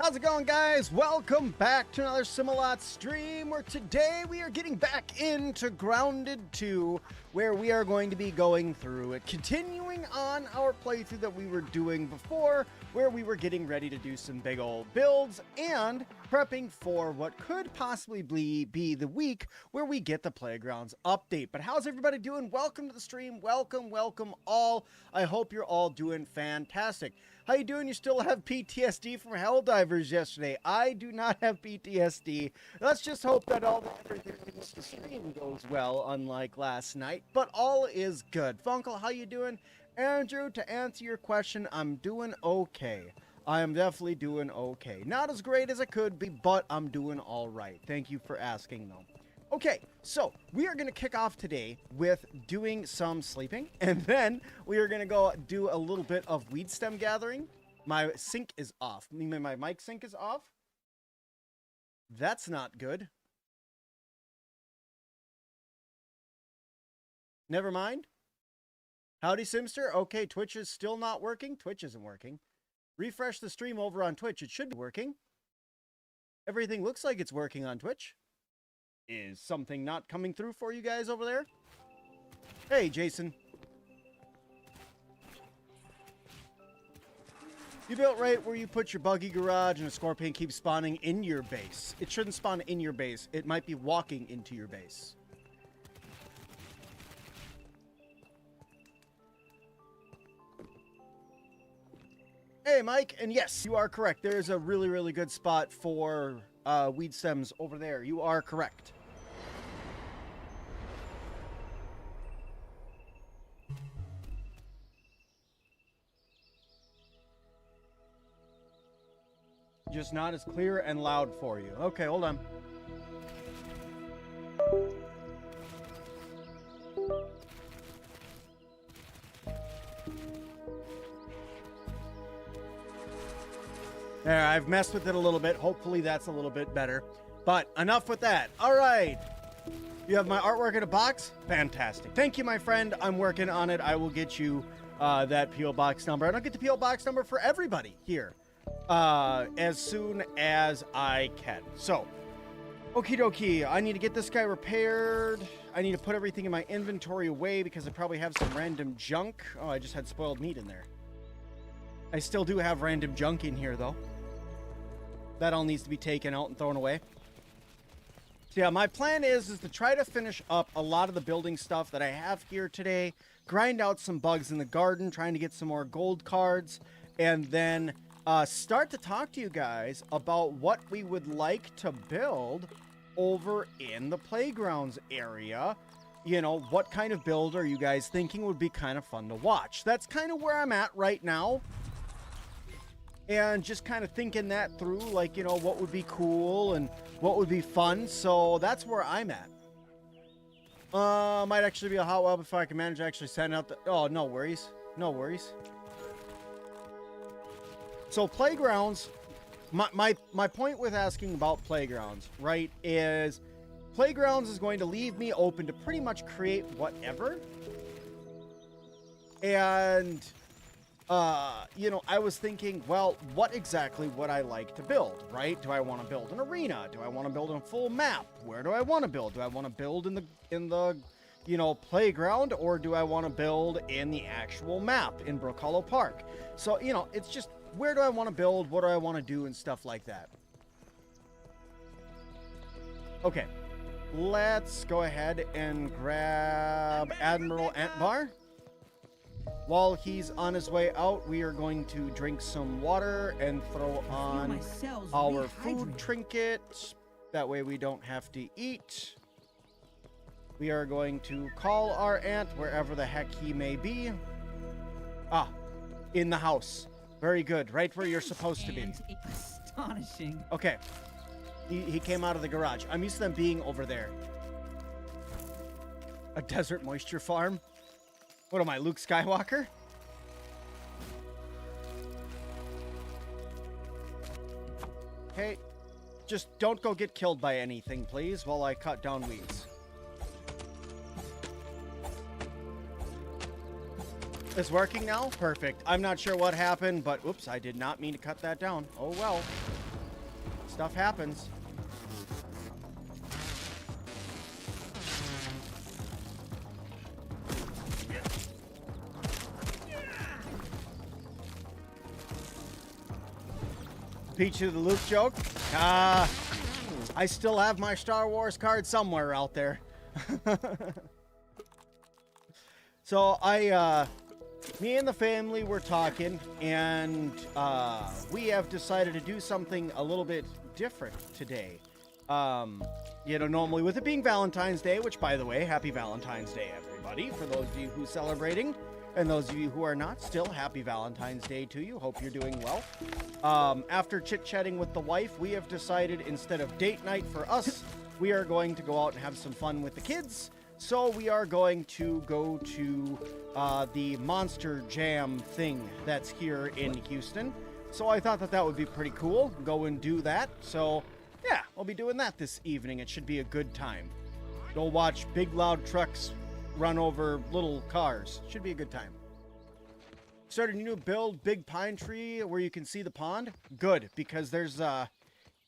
How's it going, guys? Welcome back to another Sim-Alot stream, where today we are getting back into Grounded 2, where we are going to be going through it, continuing on our playthrough that we were doing before, where we were getting ready to do some big old builds and prepping for what could possibly be the week where we get the Playgrounds update. But how's everybody doing? Welcome to the stream. Welcome all. I hope you're all doing fantastic. How you doing? You still have PTSD from Helldivers yesterday. I do not have PTSD. Let's just hope that everything in the stream goes well, unlike last night. But all is good. Funkle, how you doing? Andrew, to answer your question, I'm doing okay. I am definitely doing okay. Not as great as I could be, but I'm doing all right. Thank you for asking, though. Okay, so we are going to kick off today with doing some sleeping, and then we are going to go do a little bit of weed stem gathering. My sync is off. My mic sync is off. That's not good. Never mind. Howdy, Simster. Okay, Twitch is still not working. Twitch isn't working. Refresh the stream over on Twitch. It should be working. Everything looks like it's working on Twitch. Is something not coming through for you guys over there? Hey, Jason. You built right where you put your buggy garage and a scorpion keeps spawning in your base. It shouldn't spawn in your base. It might be walking into your base. Hey, Mike, and yes, you are correct. There's a really good spot for weed stems over there. You are correct. Just not as clear and loud for you. Okay, hold on. There, I've messed with it a little bit. Hopefully that's a little bit better. But enough with that. All right. You have my artwork in a box? Fantastic. Thank you, my friend. I'm working on it. I will get you that P.O. Box number. I don't get the P.O. Box number for everybody here as soon as I can. So, okie dokie. I need to get this guy repaired. I need to put everything in my inventory away because I probably have some random junk. Oh, I just had spoiled meat in there. I still do have random junk in here, though. That all needs to be taken out and thrown away. So yeah, my plan is to try to finish up a lot of the building stuff that I have here today, grind out some bugs in the garden, trying to get some more gold cards, and then start to talk to you guys about what we would like to build over in the playgrounds area. You know, what kind of build are you guys thinking would be kind of fun to watch? That's kind of where I'm at right now. And just kind of thinking that through, like, you know, what would be cool and what would be fun. So that's where I'm at. Might actually be a hot web if I can manage to actually send out the... Oh, no worries. No worries. So playgrounds, my point with asking about playgrounds, right, is playgrounds is going to leave me open to pretty much create whatever. And... you know, I was thinking, well, what exactly would I like to build, right? Do I want to build an arena? Do I want to build a full map? Where do I want to build? Do I want to build in the, you know, playground, or do I want to build in the actual map in Brook Hollow Park? So, you know, it's just, where do I want to build? What do I want to do and stuff like that? Okay, let's go ahead and grab Admiral Antbar. While he's on his way out, we are going to drink some water and throw on our food trinket. That way we don't have to eat. We are going to call our aunt wherever the heck he may be. Ah, in the house. Very good. Right where you're supposed to be. Astonishing. Okay. He came out of the garage. I'm used to them being over there. A desert moisture farm? What am I, Luke Skywalker? Okay, just don't go get killed by anything, please, while I cut down weeds. It's working now? Perfect. I'm not sure what happened, but oops, I did not mean to cut that down. Oh well. Stuff happens. Peach of the Loop joke. I still have my Star Wars card somewhere out there. So me and the family were talking, and we have decided to do something a little bit different today. You know, normally with it being Valentine's Day, which, by the way, happy Valentine's Day, everybody, for those of you who are celebrating. And those of you who are not, still happy Valentine's Day to you. Hope you're doing well. After chit-chatting with the wife, we have decided instead of date night for us, we are going to go out and have some fun with the kids. So we are going to go to the Monster Jam thing that's here in Houston. So I thought that that would be pretty cool. Go and do that. So yeah, I'll be doing that this evening. It should be a good time. Go watch big loud trucks run over little cars. Should be a good time. Started a new build, big pine tree where you can see the pond. Good, because there's going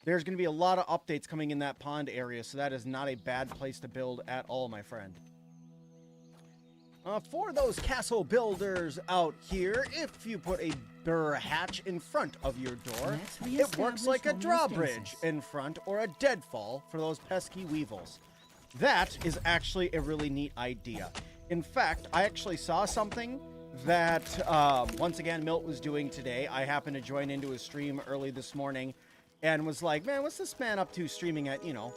to be a lot of updates coming in that pond area, so that is not a bad place to build at all, my friend. For those castle builders out here, if you put a burr hatch in front of your door, it works like a drawbridge in front or a deadfall for those pesky weevils. That is actually a really neat idea. In fact, I actually saw something that, once again, Milt was doing today. I happened to join into his stream early this morning and was like, man, what's this man up to streaming at, you know,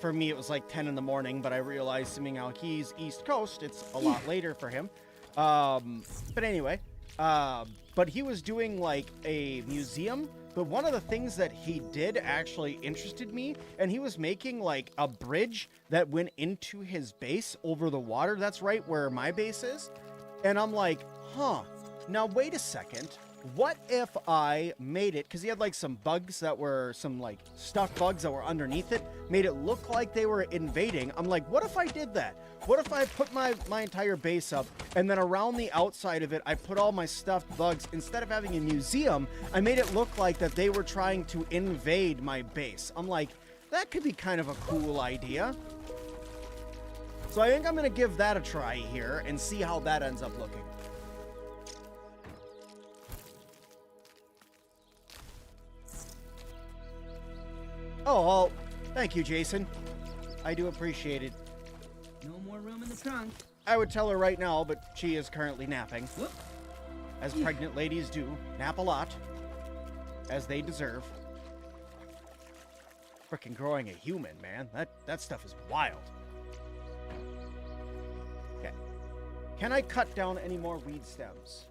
for me it was like 10 in the morning, but I realized somehow he's East Coast. It's a lot later for him. But anyway, but he was doing like a museum. But one of the things that he did actually interested me, and he was making like a bridge that went into his base over the water. That's right where my base is. And I'm like, huh, now wait a second. What if I made it, because he had like some bugs that were some like stuck bugs that were underneath it, made it look like they were invading. I'm like, what if I did that? What if I put my entire base up, and then around the outside of it, I put all my stuffed bugs. Instead of having a museum, I made it look like that they were trying to invade my base. I'm like, that could be kind of a cool idea. So I think I'm going to give that a try here and see how that ends up looking. Oh, well, thank you, Jason. I do appreciate it. No more room in the trunk. I would tell her right now, but she is currently napping. Whoop. As pregnant ladies do, nap a lot. As they deserve. Frickin' growing a human, man. That stuff is wild. Okay. Can I cut down any more weed stems?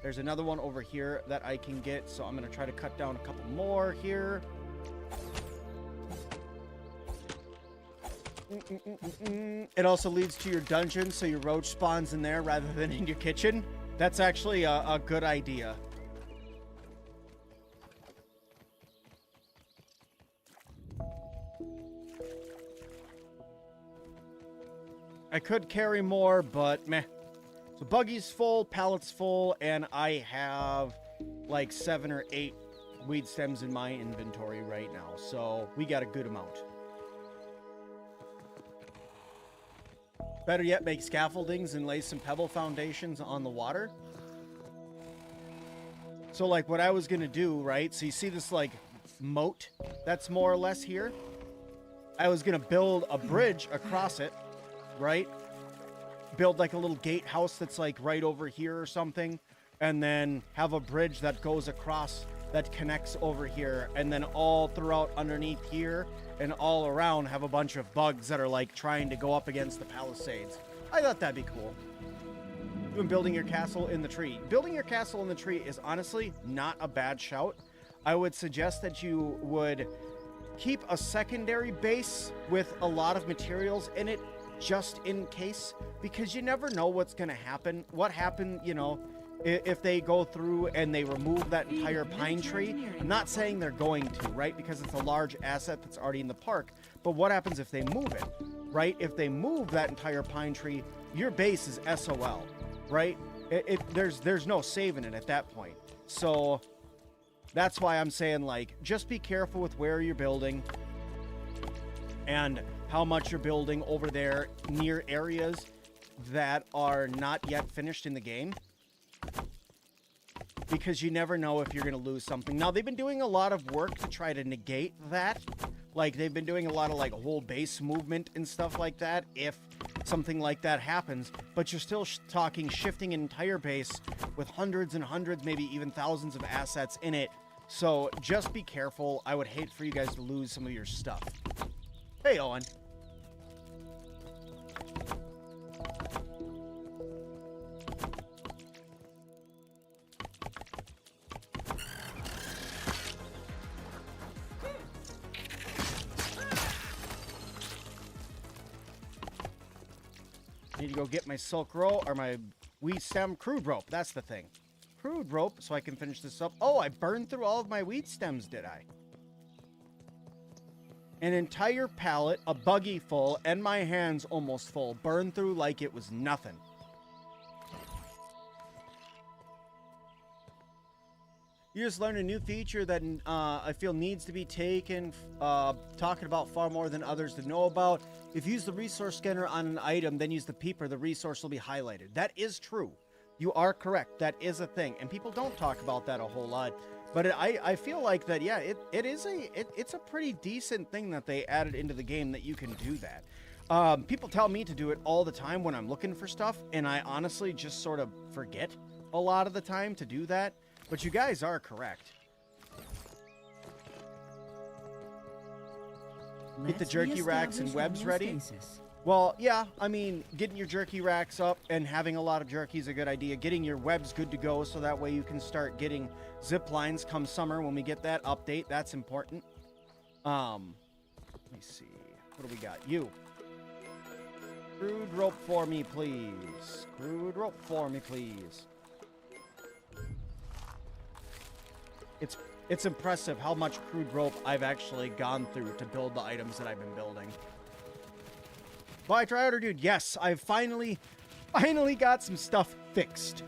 There's another one over here that I can get, so I'm going to try to cut down a couple more here. It also leads to your dungeon, so your roach spawns in there rather than in your kitchen. That's actually a good idea. I could carry more, but meh. So buggy's full, pallet's full, and I have like 7 or 8 weed stems in my inventory right now. So we got a good amount. Better yet, make scaffoldings and lay some pebble foundations on the water. So like what I was going to do, right? So you see this like moat that's more or less here? I was going to build a bridge across it, right? Build like a little gatehouse that's like right over here or something, and then have a bridge that goes across that connects over here, and then all throughout underneath here and all around have a bunch of bugs that are like trying to go up against the palisades. I thought that'd be cool. Even building your castle in the tree. Building your castle in the tree is honestly not a bad shout. I would suggest that you would keep a secondary base with a lot of materials in it, just in case, because you never know what's going to happen. What happened, you know, if they go through and they remove that entire pine tree. I'm not saying they're going to, right? Because it's a large asset that's already in the park. But what happens if they move it, right? If they move that entire pine tree, your base is SOL, right? There's no saving it at that point. So That's why I'm saying, like, just be careful with where you're building and how much you're building over there near areas that are not yet finished in the game. Because you never know if you're going to lose something. Now, they've been doing a lot of work to try to negate that. Like, they've been doing a lot of, like, whole base movement and stuff like that if something like that happens. But you're still talking shifting an entire base with hundreds and hundreds, maybe even thousands of assets in it. So just be careful. I would hate for you guys to lose some of your stuff. Hey, Owen. Need to go get my silk rope or my wheat stem crude rope. That's the thing. Crude rope so I can finish this up. Oh, I burned through all of my wheat stems, did I? An entire pallet, a buggy full, and my hands almost full. Burned through like it was nothing. You just learned a new feature that I feel needs to be taken, talking about far more than others to know about. If you use the resource scanner on an item, then use the peeper, the resource will be highlighted. That is true. You are correct. That is a thing. And people don't talk about that a whole lot. But I feel like that, yeah, it's a pretty decent thing that they added into the game that you can do that. People tell me to do it all the time when I'm looking for stuff, and I honestly just sort of forget a lot of the time to do that. But you guys are correct. Get the jerky racks and webs ready. Well, yeah, I mean, getting your jerky racks up and having a lot of jerky is a good idea. Getting your webs good to go so that way you can start getting zip lines come summer when we get that update. That's important. Let me see. What do we got? You. Crude rope for me, please. Crude rope for me, please. It's impressive how much crude rope I've actually gone through to build the items that I've been building. Bye, Triouter Dude. Yes, I've finally got some stuff fixed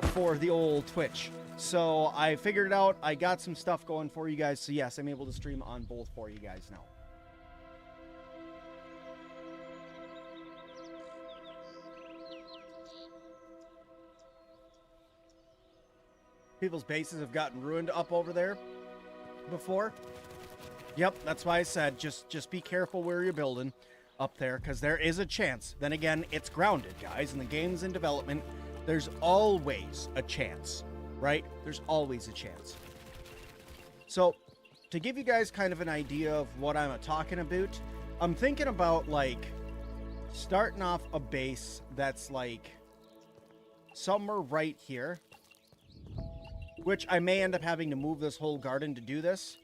for the old Twitch. So I figured it out. I got some stuff going for you guys. So yes, I'm able to stream on both for you guys now. People's bases have gotten ruined up over there before. Yep, that's why I said just be careful where you're building up there, because there is a chance. Then again, it's grounded, guys, and the game's in development. There's always a chance, right? There's always a chance. So, to give you guys kind of an idea of what I'm talking about, I'm thinking about, like, starting off a base that's, like, somewhere right here, which I may end up having to move this whole garden to do this,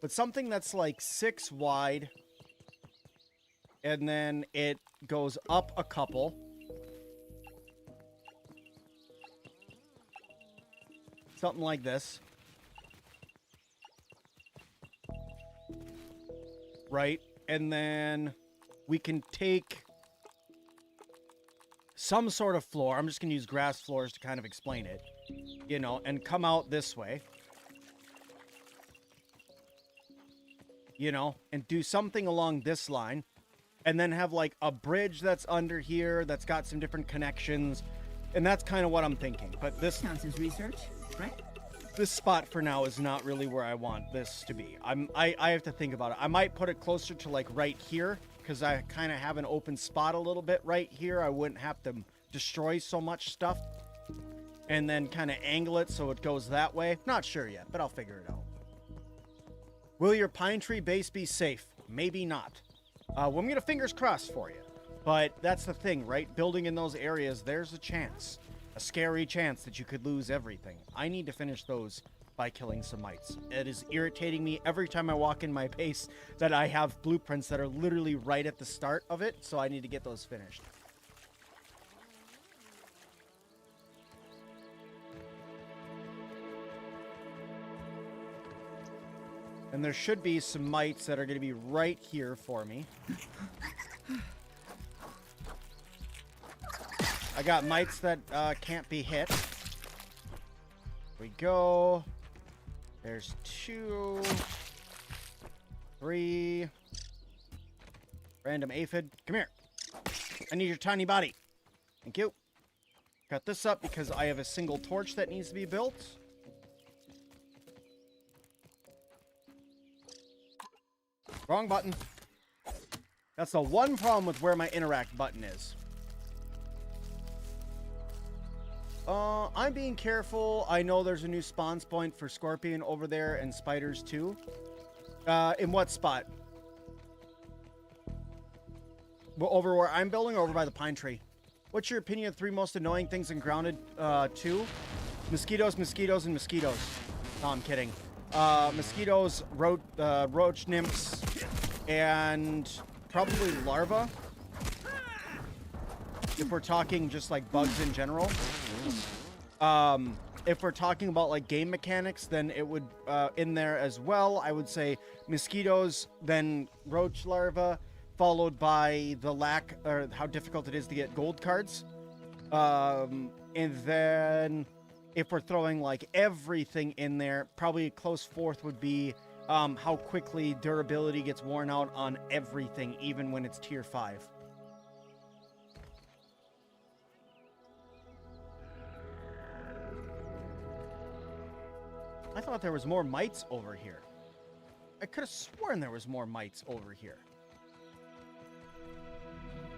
but something that's like 6 wide, and then it goes up a couple. Something like this. Right? And then we can take some sort of floor. I'm just going to use grass floors to kind of explain it. You know, and come out this way. You know, and do something along this line. And then have like a bridge that's under here that's got some different connections. And that's kind of what I'm thinking. But this counts as research, right? This spot for now is not really where I want this to be. I have to think about it. I might put it closer to like right here, because I kind of have an open spot a little bit right here. I wouldn't have to destroy so much stuff. And then kind of angle it so it goes that way. Not sure yet, but I'll figure it out. Will your pine tree base be safe? Maybe not. Well, I'm going to fingers crossed for you. But that's the thing, right? Building in those areas, there's a chance. A scary chance that you could lose everything. I need to finish those by killing some mites. It is irritating me every time I walk in my base that I have blueprints that are literally right at the start of it. So I need to get those finished. And there should be some mites that are going to be right here for me. I got mites that can't be hit. There we go. There's 2, 3. Random aphid. Come here. I need your tiny body. Thank you. Cut this up because I have a single torch that needs to be built. Wrong button. That's the one problem with where my interact button is. I'm being careful. I know there's a new spawn point for Scorpion over there and spiders too. In what spot? Well, over where I'm building or over by the pine tree? What's your opinion of 3 most annoying things in Grounded 2? Mosquitoes, mosquitoes, and mosquitoes. No, I'm kidding. Mosquitoes, roach nymphs, and probably larvae. If we're talking just like bugs in general. If we're talking about like game mechanics, then it would in there as well. I would say mosquitoes, then roach larvae, followed by the lack or how difficult it is to get gold cards. And then if we're throwing like everything in there, probably a close fourth would be how quickly durability gets worn out on everything, even when it's tier 5. I thought there was more mites over here. I could have sworn there was more mites over here.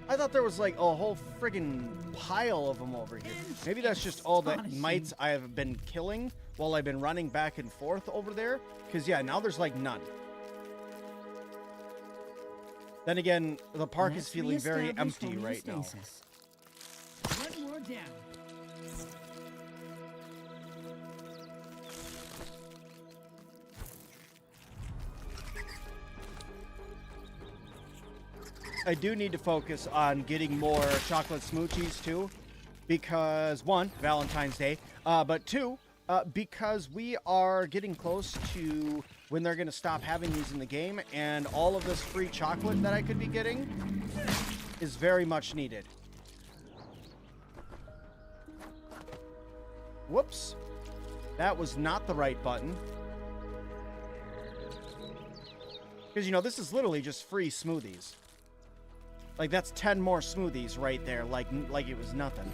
I thought there was like a whole friggin' pile of them over here. Maybe that's just all the mites I have been killing while I've been running back and forth over there. Because, yeah, now there's like none. Then again, the park is feeling very empty right now. One more down. I do need to focus on getting more chocolate smoochies too, because 1, Valentine's Day, but 2, because we are getting close to when they're going to stop having these in the game, and all of this free chocolate that I could be getting is very much needed. Whoops. That was not the right button. Because, you know, this is literally just free smoothies. Like, that's 10 more smoothies right there, like it was nothing.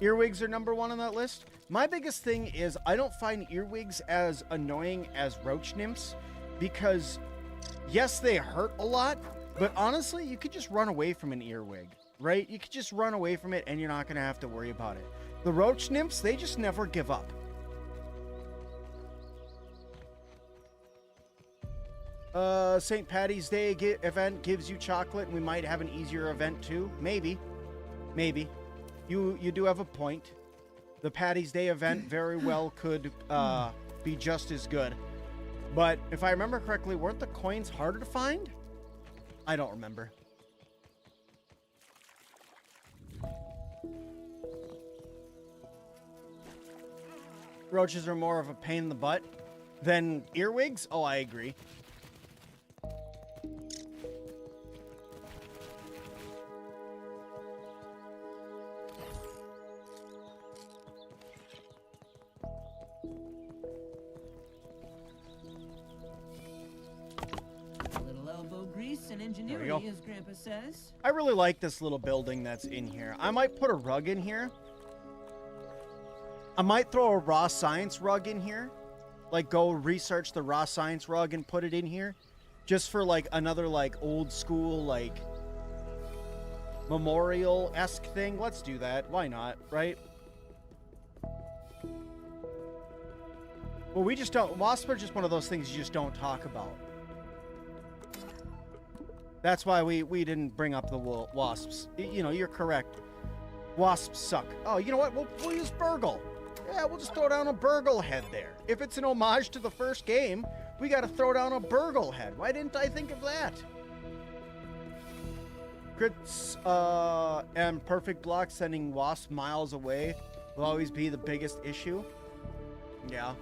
Earwigs are number 1 on that list. My biggest thing is I don't find earwigs as annoying as roach nymphs because, yes, they hurt a lot, but honestly, you could just run away from an earwig, right? You could just run away from it and you're not going to have to worry about it. The roach nymphs, they just never give up. St. Patty's Day event gives you chocolate, and we might have an easier event too. Maybe. Maybe. You do have a point. The Patty's Day event very well could be just as good. But if I remember correctly, weren't the coins harder to find? I don't remember. Roaches are more of a pain in the butt than earwigs? Oh, I agree. And ingenuity, as Grandpa says. I really like this little building that's in here. I might put a rug in here. I might throw a raw science rug in here. Like, go research the raw science rug and put it in here. Just for, like, another, like, old school, like, memorial-esque thing. Let's do that. Why not, right? Well, we just don't... Wasps are just one of those things you just don't talk about. That's why we didn't bring up the wasps. You know, you're correct. Wasps suck. Oh, you know what? We'll use Burgle. Yeah, we'll just throw down a Burgle head there. If it's an homage to the first game, we got to throw down a Burgle head. Why didn't I think of that? Crits and perfect block sending wasps miles away will always be the biggest issue. Yeah.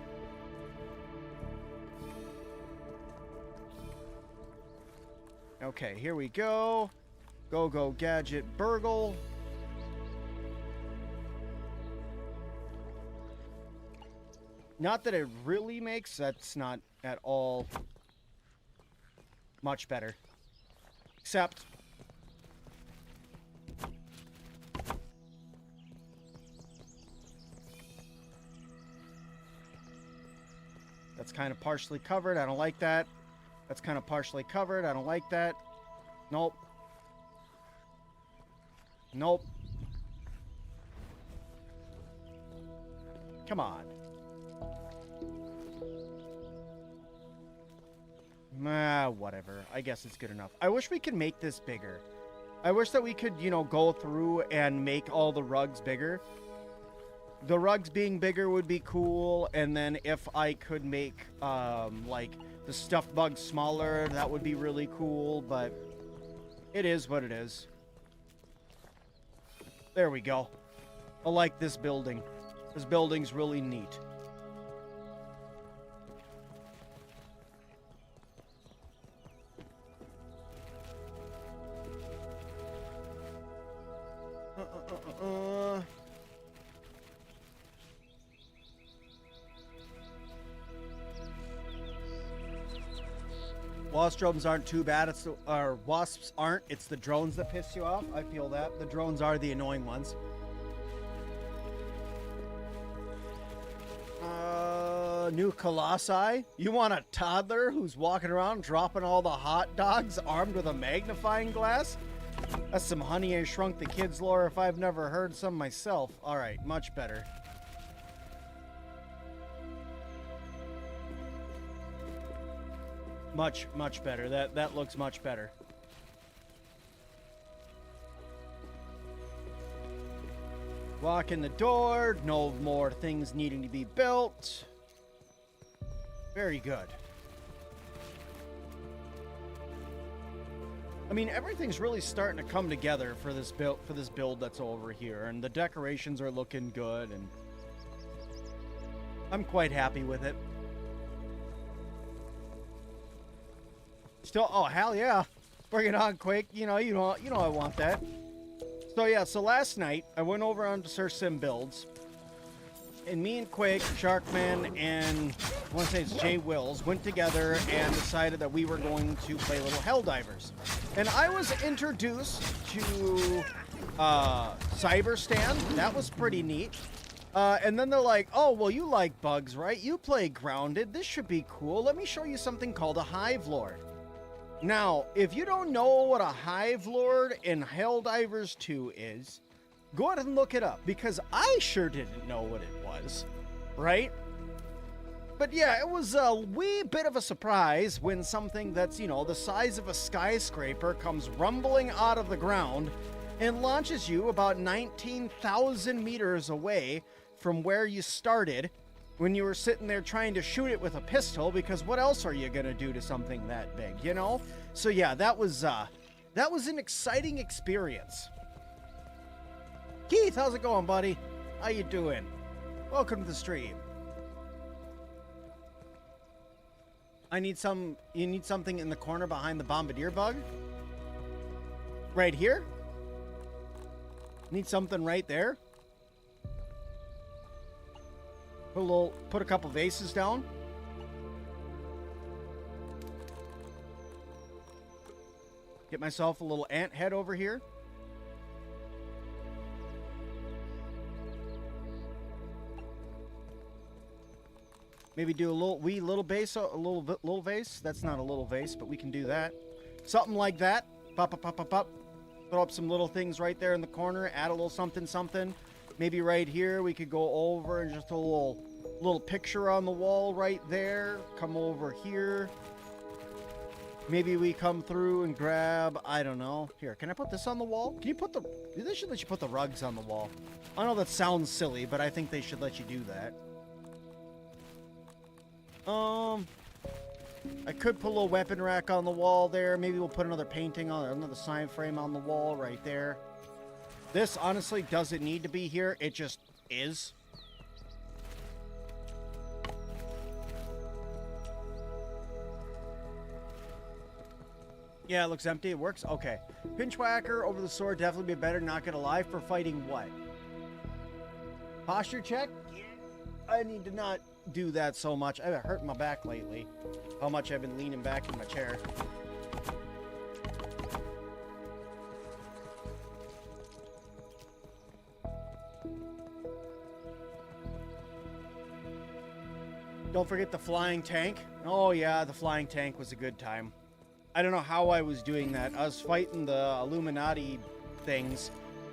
Okay, here we go. Go, gadget, Burgle. Not that it really makes, that's not at all much better. Except... that's kind of partially covered. I don't like that. That's kind of partially covered. I don't like that. Nope. Nope. Come on. Whatever. I guess it's good enough. I wish we could make this bigger. I wish that we could, you know, go through and make all the rugs bigger. The rugs being bigger would be cool, and then if I could make, like, the stuffed bugs smaller, that would be really cool, but it is what it is. There we go. I like this building. This building's really neat. Wasps aren't too bad. It's the, or wasps aren't. It's the drones that piss you off. I feel that. The drones are the annoying ones. New Colossi. You want a toddler who's walking around dropping all the hot dogs armed with a magnifying glass? That's some Honey I Shrunk the Kids lore if I've never heard some myself. All right, much better. Much better. That looks much better. Walk in the door. No more things needing to be built. Very good. I mean, everything's really starting to come together for this build that's over here, and the decorations are looking good, and I'm quite happy with it. Still, oh hell yeah, bring it on, Quake. You know I want that. So yeah, so last night I went over onto Sir Sim Builds, and me and Quake, Sharkman, and I want to say it's Jay Wills went together and decided that we were going to play little Helldivers. And I was introduced to Cyberstand. That was pretty neat. And then they're like, oh, well, you like bugs, right? You play Grounded. This should be cool. Let me show you something called a Hive Lord. Now, if you don't know what a Hive Lord in Helldivers 2 is, go ahead and look it up, because I sure didn't know what it was, right? But yeah, it was a wee bit of a surprise when something that's, you know, the size of a skyscraper comes rumbling out of the ground and launches you about 19,000 meters away from where you started when you were sitting there trying to shoot it with a pistol, because what else are you gonna do to something that big, you know? So yeah, that was an exciting experience. Keith, how's it going, buddy? How you doing? Welcome to the stream. You need something in the corner behind the bombardier bug? Right here? Need something right there? Put a couple vases down. Get myself a little ant head over here. Maybe do a little base, a little vase. That's not a little vase, but we can do that. Something like that. Pop. Throw up some little things right there in the corner. Add a little something. Maybe right here we could go over and just a little picture on the wall right there. Come over here. Maybe we come through and grab, I don't know. Here, can I put this on the wall? Can you put they should let you put the rugs on the wall. I know that sounds silly, but I think they should let you do that. I could put a little weapon rack on the wall there. Maybe we'll put another painting on, another sign frame on the wall right there. This honestly doesn't need to be here. It just is. Yeah, it looks empty. It works? Okay. Pinchwhacker over the sword definitely be better, not gonna lie. For fighting what? Posture check? I need to not do that so much. I've been hurting my back lately. How much I've been leaning back in my chair. Don't forget the flying tank. Oh yeah, the flying tank was a good time. I don't know how I was doing that. I was fighting the Illuminati things,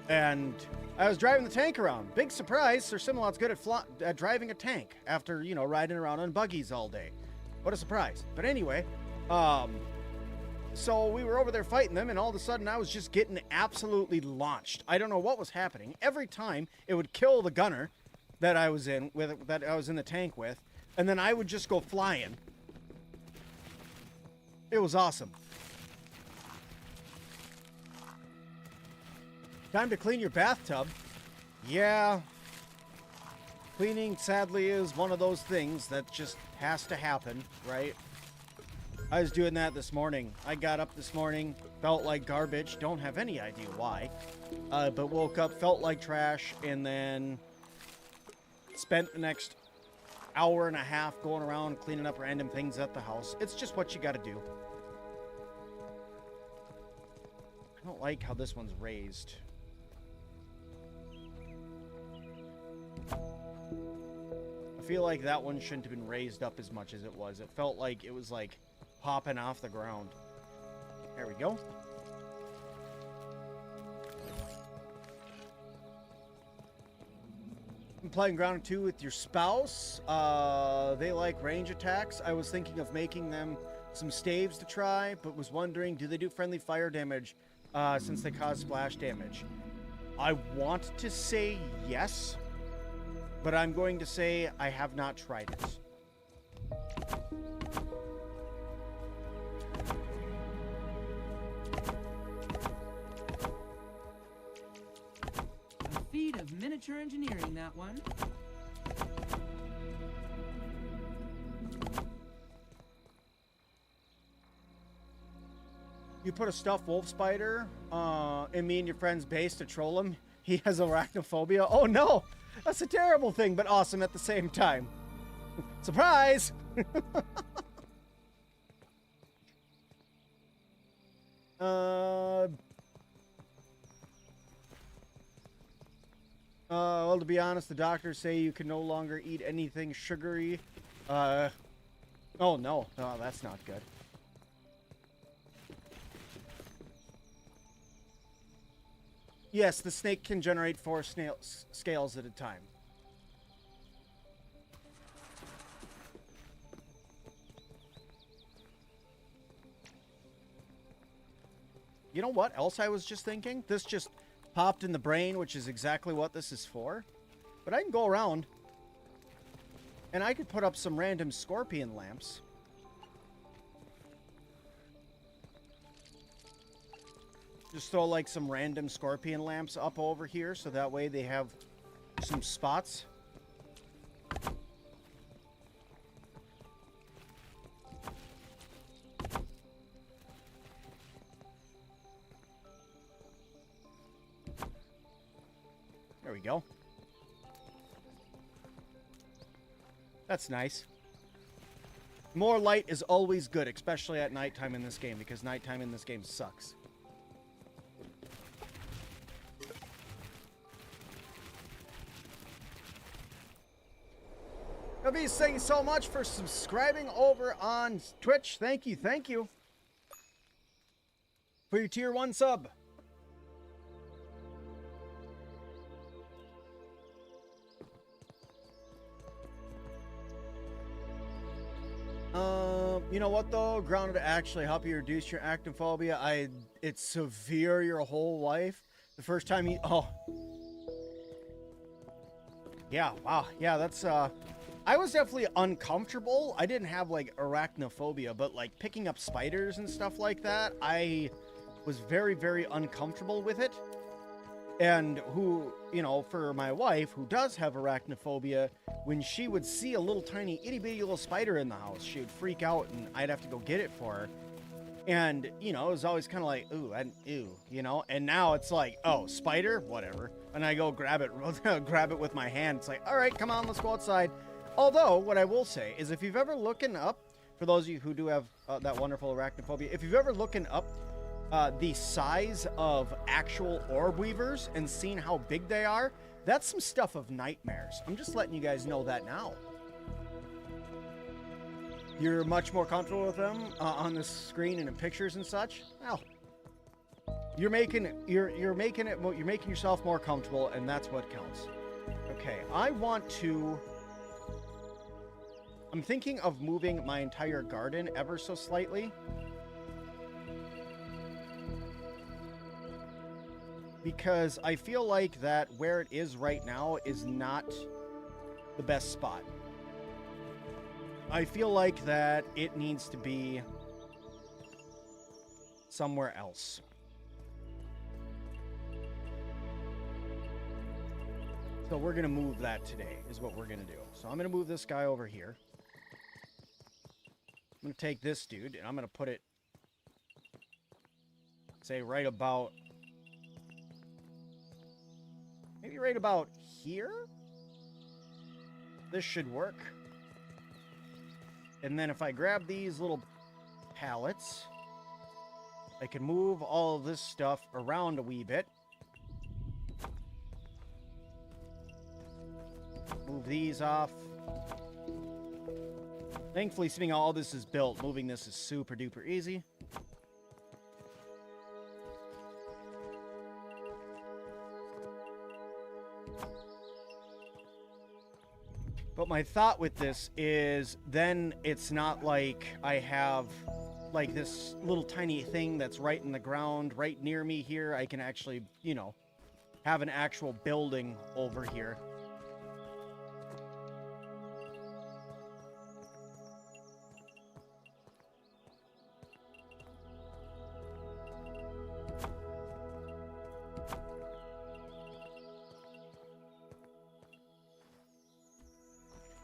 and I was driving the tank around. Big surprise, Sir Sim-Alot's good at driving a tank after, you know, riding around on buggies all day. What a surprise. But anyway, so we were over there fighting them, and all of a sudden I was just getting absolutely launched. I don't know what was happening. Every time it would kill the gunner that I was in the tank with, and then I would just go flying. It was awesome. Time to clean your bathtub. Yeah. Cleaning, sadly, is one of those things that just has to happen, right? I was doing that this morning. I got up this morning, felt like garbage, don't have any idea why, but woke up, felt like trash, and then spent the next hour and a half going around cleaning up random things at the house. It's just what you gotta do. I don't like how this one's raised. I feel like that one shouldn't have been raised up as much as it was. It felt like it was like popping off the ground. There we go. I'm playing Grounded 2 with your spouse. They like range attacks. I was thinking of making them some staves to try, but was wondering, do they do friendly fire damage since they cause splash damage? I want to say yes, but I'm going to say I have not tried it. A feat of miniature engineering, that one. You put a stuffed wolf spider in me and your friend's base to troll him. He has arachnophobia. Oh no! That's a terrible thing, but awesome at the same time. Surprise! Well, to be honest, the doctors say you can no longer eat anything sugary. Oh no, that's not good. Yes, the snake can generate 4 scales at a time. You know what else I was just thinking? This just popped in the brain, which is exactly what this is for. But I can go around, and I could put up some random scorpion lamps. Just throw like some random scorpion lamps up over here, so that way they have some spots. There we go. That's nice. More light is always good, especially at nighttime in this game, because nighttime in this game sucks. Navis, thank you so much for subscribing over on Twitch. Thank you, thank you. For your tier 1 sub. You know what though? Grounded to actually help you reduce your acnophobia. It's severe your whole life. The first time you... Oh. Yeah, wow. Yeah, that's... I was definitely uncomfortable. I didn't have, like, arachnophobia, but, like, picking up spiders and stuff like that, I was very, very uncomfortable with it. And who, you know, for my wife, who does have arachnophobia, when she would see a little tiny itty-bitty little spider in the house, she would freak out, and I'd have to go get it for her. And, you know, it was always kind of like, ooh, you know? And now it's like, oh, spider? Whatever. And I go grab it with my hand. It's like, all right, come on, let's go outside. Although, what I will say is if you've ever looking up, for those of you who do have that wonderful arachnophobia, if you've ever looking up the size of actual orb weavers and seen how big they are, that's some stuff of nightmares. I'm just letting you guys know that now. You're much more comfortable with them on the screen and in pictures and such. Well, you're making yourself more comfortable, and that's what counts. Okay, I'm thinking of moving my entire garden ever so slightly. Because I feel like that where it is right now is not the best spot. I feel like that it needs to be somewhere else. So we're going to move that today, is what we're going to do. So I'm going to move this guy over here. I'm going to take this dude, and I'm going to put it, say, right about... maybe right about here? This should work. And then if I grab these little pallets, I can move all of this stuff around a wee bit. Move these off. Thankfully, seeing all this is built, moving this is super duper easy. But my thought with this is then it's not like I have like this little tiny thing that's right in the ground, right near me here. I can actually, you know, have an actual building over here.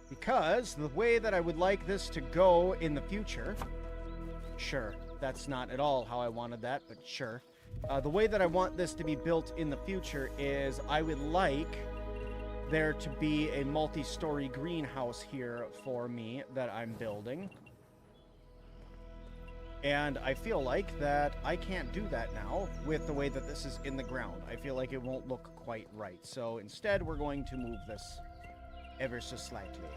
Because the way that I would like this to go in the future, sure, that's not at all how I wanted that, but sure. The way that I want this to be built in the future is I would like there to be a multi-story greenhouse here for me that I'm building. And I feel like that I can't do that now with the way that this is in the ground. I feel like it won't look quite right. So instead, we're going to move this ever so slightly.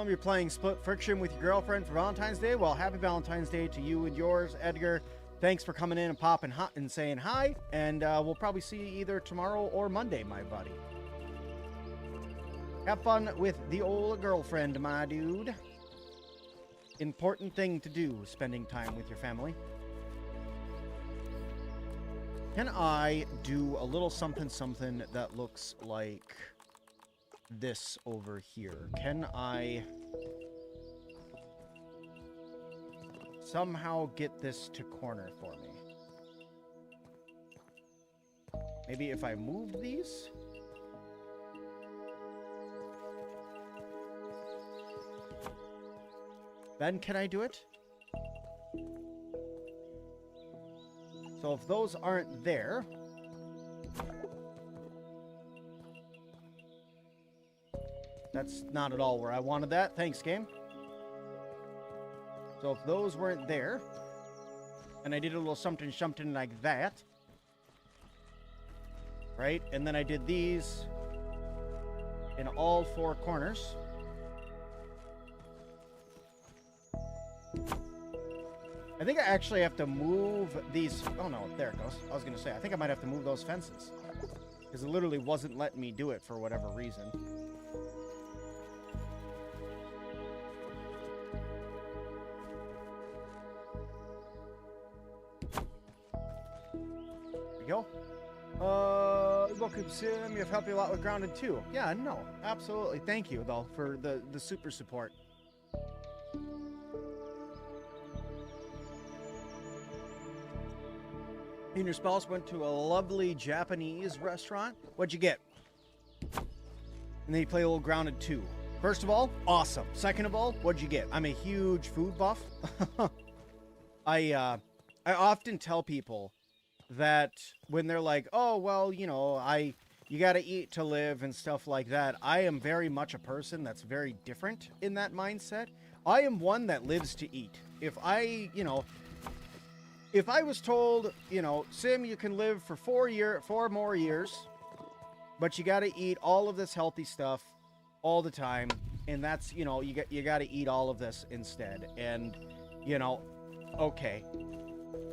You're playing Split Friction with your girlfriend for Valentine's Day? Well, happy Valentine's Day to you and yours, Edgar. Thanks for coming in and popping hot and saying hi. And we'll probably see you either tomorrow or Monday, my buddy. Have fun with the old girlfriend, my dude. Important thing to do, spending time with your family. Can I do a little something something that looks like this over here? Can I somehow get this to corner for me? Maybe if I moved these? Then can I do it? So if those aren't there, that's not at all where I wanted that. Thanks, game. So if those weren't there, and I did a little something like that, right? And then I did these in all four corners. I think I actually have to move these. Oh no, there it goes. I was going to say, I think I might have to move those fences. Because it literally wasn't letting me do it for whatever reason. There we go. Welcome, Sim. You've helped me a lot with Grounded too. Yeah, no, absolutely. Thank you, though, for the super support. You and your spouse went to a lovely Japanese restaurant. What'd you get? And then you play a little Grounded 2. First of all, awesome. Second of all, what'd you get? I'm a huge food buff. I I often tell people that when they're like, oh, well, you know, you got to eat to live and stuff like that. I am very much a person that's very different in that mindset. I am one that lives to eat. If I was told, you know, Sim, you can live for 4 more years, but you got to eat all of this healthy stuff all the time, and that's, you know, you got to eat all of this instead, and, you know, okay.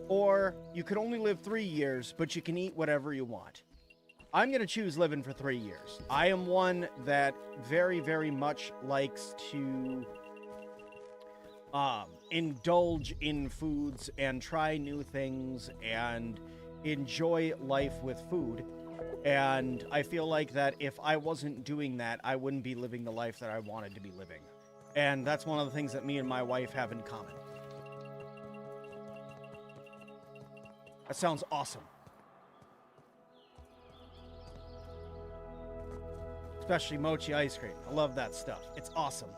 Or you could only live 3 years, but you can eat whatever you want. I'm going to choose living for 3 years. I am one that very, very much likes to indulge in foods and try new things and enjoy life with food. And I feel like that if I wasn't doing that, I wouldn't be living the life that I wanted to be living. And that's one of the things that me and my wife have in common. That sounds awesome. Especially mochi ice cream. I love that stuff. It's awesome.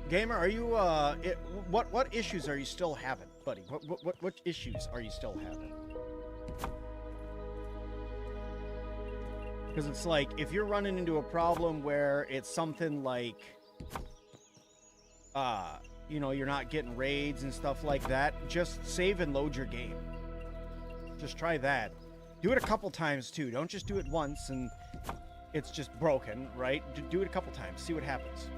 Gamer, are you what issues are you still having, buddy? What issues are you still having? Because it's like, if you're running into a problem where it's something like you know, you're not getting raids and stuff like that, just save and load your game. Just try that. Do it a couple times too. Don't just do it once and it's just broken, right? Do it a couple times. See what happens.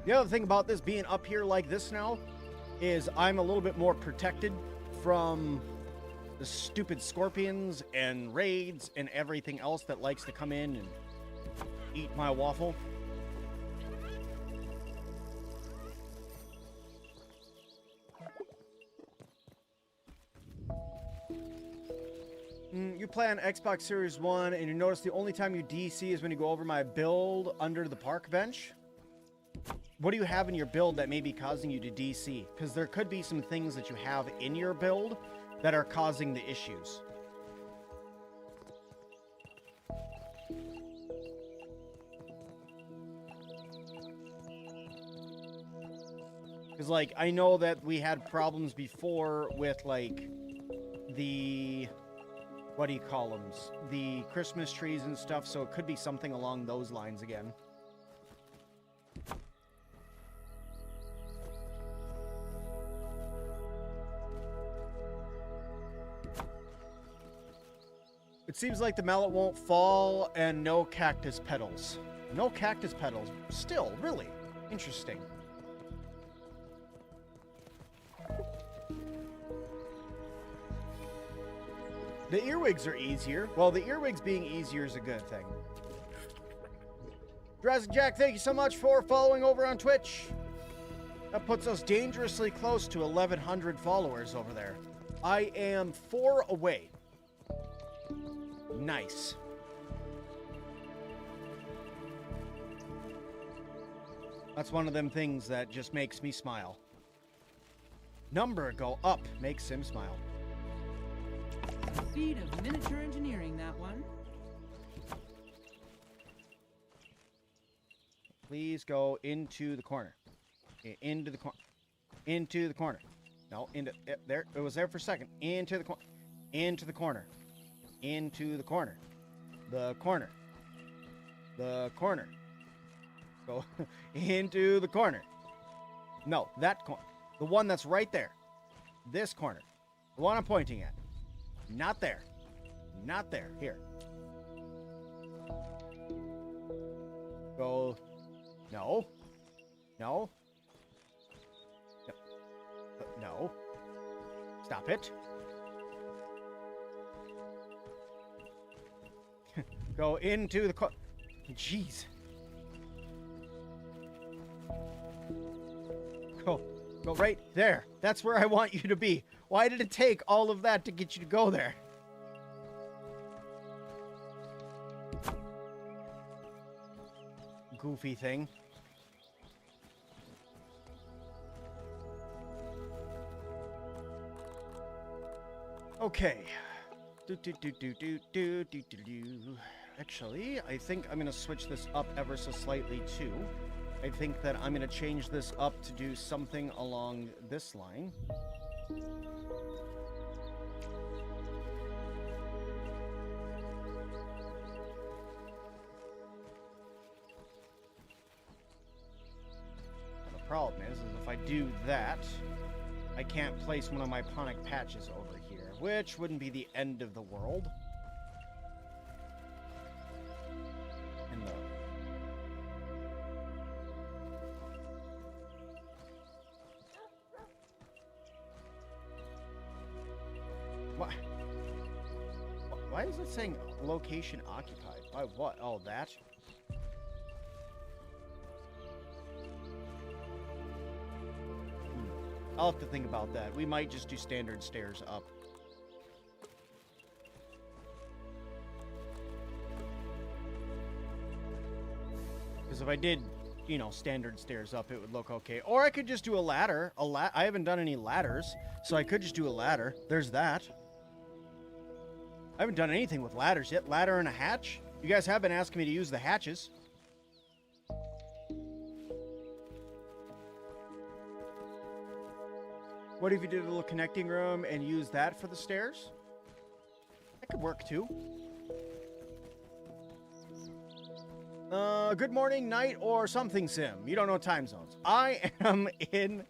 The other thing about this being up here like this now is I'm a little bit more protected from the stupid scorpions and raids and everything else that likes to come in and eat my waffle. You play on Xbox Series 1 and you notice the only time you DC is when you go over my build under the park bench. What do you have in your build that may be causing you to DC? Because there could be some things that you have in your build that are causing the issues. Because, like, I know that we had problems before with, like, the... what do you call them? The Christmas trees and stuff, so it could be something along those lines again. It seems like the mallet won't fall and no cactus petals. No cactus petals. Still, really interesting. The earwigs are easier. Well, the earwigs being easier is a good thing. Jurassic Jack, thank you so much for following over on Twitch. That puts us dangerously close to 1,100 followers over there. I am 4 away. Nice. That's one of them things that just makes me smile. Number go up makes him smile. The feat of miniature engineering, that one. Please go into the corner. Into the corner. Into the corner. No, into there. It was there for a second. Into the corner. Into the corner. Into the corner. The corner. The corner. Go into the corner. No, that corner. The one that's right there. This corner. The one I'm pointing at. Not there. Not there. Here. Go. No. No. No. Stop it. Go into the jeez. Go right there. That's where I want you to be. Why did it take all of that to get you to go there? Goofy thing. Okay. Actually, I think I'm going to switch this up ever so slightly too. I think that I'm going to change this up to do something along this line. And the problem is if I do that, I can't place one of my ponic patches over here, which wouldn't be the end of the world. And the... What? Why is it saying location occupied? Why what? Oh, that? I'll have to think about that. We might just do standard stairs up. Because if I did, you know, standard stairs up, it would look okay. Or I could just do a ladder. I haven't done any ladders, so I could just do a ladder. There's that. I haven't done anything with ladders yet. Ladder and a hatch? You guys have been asking me to use the hatches. What if you did a little connecting room and use that for the stairs? That could work too. Good morning, night, or something sim. You don't know time zones. I am in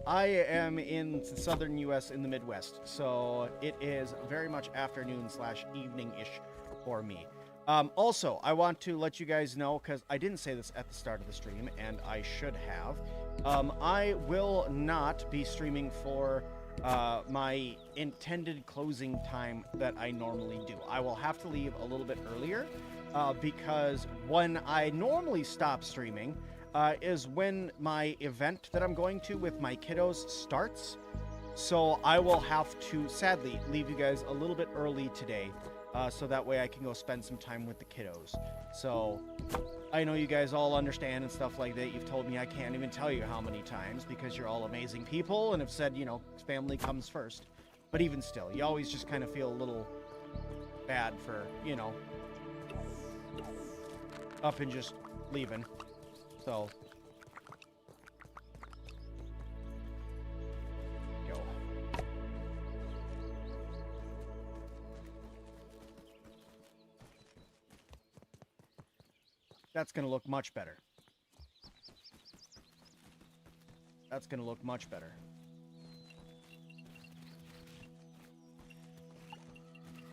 the southern U.S. in the Midwest, so it is very much afternoon/evening-ish for me. Also, I want to let you guys know, because I didn't say this at the start of the stream, and I should have. I will not be streaming for my intended closing time that I normally do. I will have to leave a little bit earlier because when I normally stop streaming is when my event that I'm going to with my kiddos starts. So I will have to, sadly, leave you guys a little bit early today. So that way I can go spend some time with the kiddos. So I know you guys all understand and stuff like that. You've told me I can't even tell you how many times because you're all amazing people and have said, you know, family comes first. But even still, you always just kind of feel a little bad for, you know, up and just leaving. So... That's going to look much better. That's going to look much better.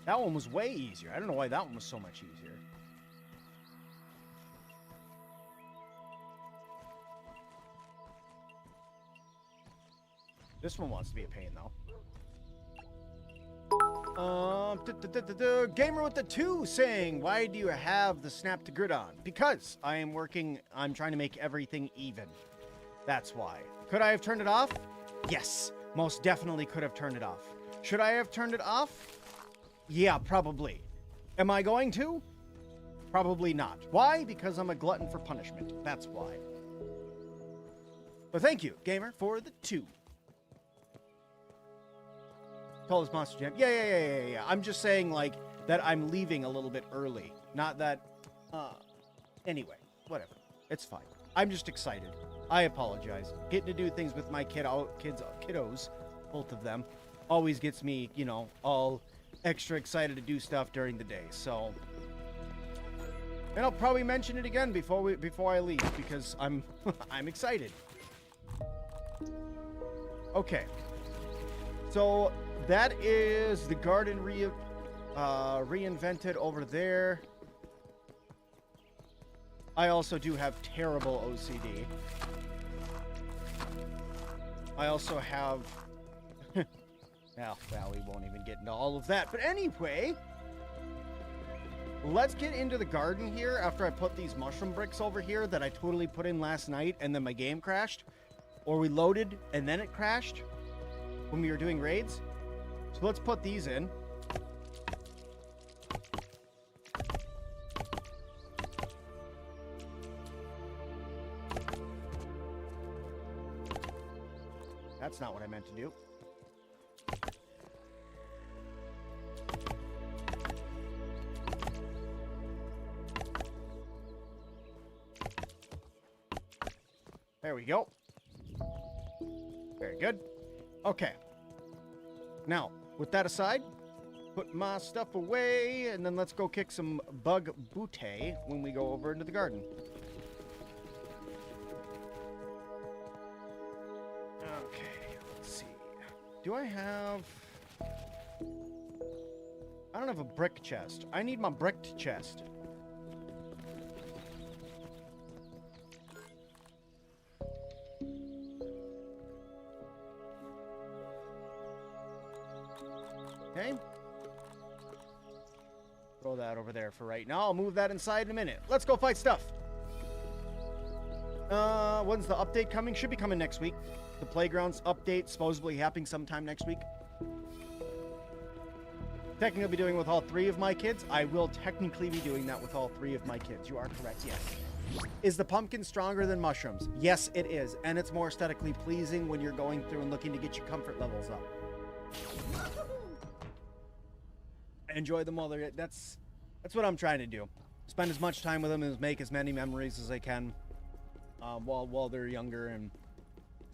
That one was way easier. I don't know why that one was so much easier. This one wants to be a pain, though. Gamer with the 2 saying, why do you have the snap to grid on? Because I am working, I'm trying to make everything even. That's why. Could I have turned it off? Yes, most definitely could have turned it off. Should I have turned it off? Yeah, probably. Am I going to? Probably not. Why? Because I'm a glutton for punishment. That's why. But thank you, Gamer, for the 2. Tallest monster jam. Yeah. I'm just saying, like, that I'm leaving a little bit early. Not that, anyway, whatever. It's fine. I'm just excited. I apologize. Getting to do things with my kiddos, both of them, always gets me, you know, all extra excited to do stuff during the day, so... And I'll probably mention it again before I leave, because I'm excited. Okay. So... that is the garden reinvented over there. I also do have terrible OCD. I also have... well, we won't even get into all of that. But anyway, let's get into the garden here after I put these mushroom bricks over here that I totally put in last night and then my game crashed. Or we loaded and then it crashed when we were doing raids. So let's put these in. That's not what I meant to do. There we go. Very good. Okay. Now, with that aside, put my stuff away, and then let's go kick some bug booty when we go over into the garden. Okay, let's see. Do I have... I don't have a brick chest. I need my bricked chest. Okay. Throw that over there for right now. I'll move that inside in a minute. Let's go fight stuff. When's the update coming? Should be coming next week. The playgrounds update supposedly happening sometime next week. Technically be doing with all 3 of my kids. I will technically be doing that with all 3 of my kids. You are correct, yes. Is the pumpkin stronger than mushrooms? Yes, it is. And it's more aesthetically pleasing when you're going through and looking to get your comfort levels up. Enjoy them while they're... That's what I'm trying to do. Spend as much time with them and make as many memories as I can while they're younger and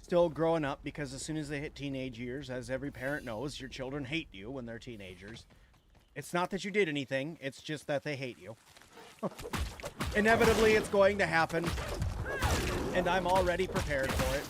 still growing up, because as soon as they hit teenage years, as every parent knows, your children hate you when they're teenagers. It's not that you did anything, it's just that they hate you. Inevitably, it's going to happen, and I'm already prepared for it.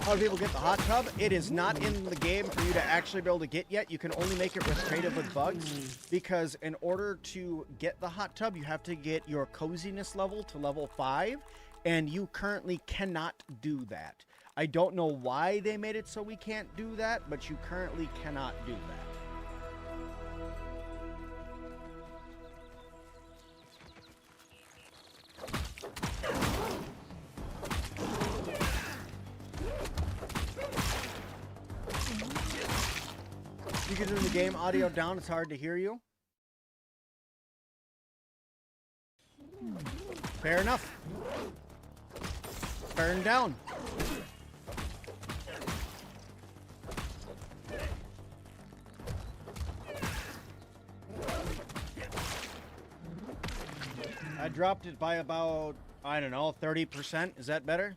How do people get the hot tub? It is not in the game for you to actually be able to get yet. You can only make it restrictive with bugs, because in order to get the hot tub, you have to get your coziness level to level 5, and you currently cannot do that. I don't know why they made it so we can't do that, but you currently cannot do that. You can turn the game audio down, it's hard to hear you. Fair enough. Burn down. I dropped it by about, I don't know, 30%. Is that better?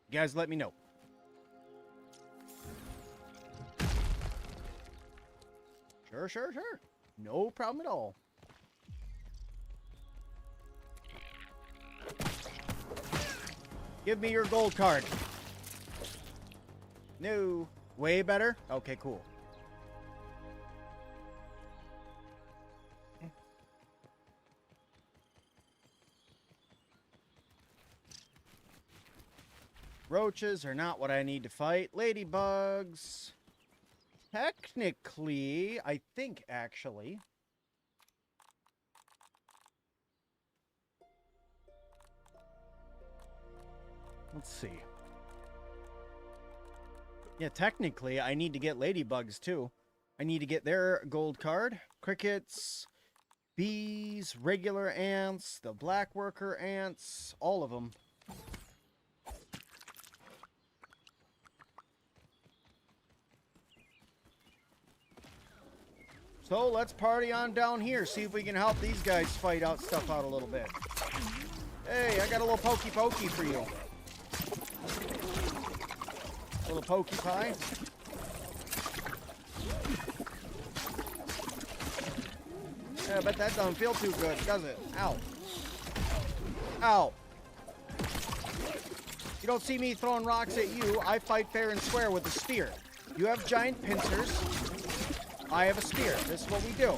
You guys let me know. Sure, sure, sure. No problem at all. Give me your gold card. No. Way better? Okay, cool. Roaches are not what I need to fight. Ladybugs. Technically, I think, actually. Let's see. Yeah, technically, I need to get ladybugs, too. I need to get their gold card. Crickets, bees, regular ants, the black worker ants, all of them. So let's party on down here, see if we can help these guys fight out stuff out a little bit. Hey, I got a little pokey for you. Little pokey pie. Yeah, I bet that doesn't feel too good, does it? Ow. Ow. You don't see me throwing rocks at you. I fight fair and square with a spear. You have giant pincers. I have a spear. This is what we do.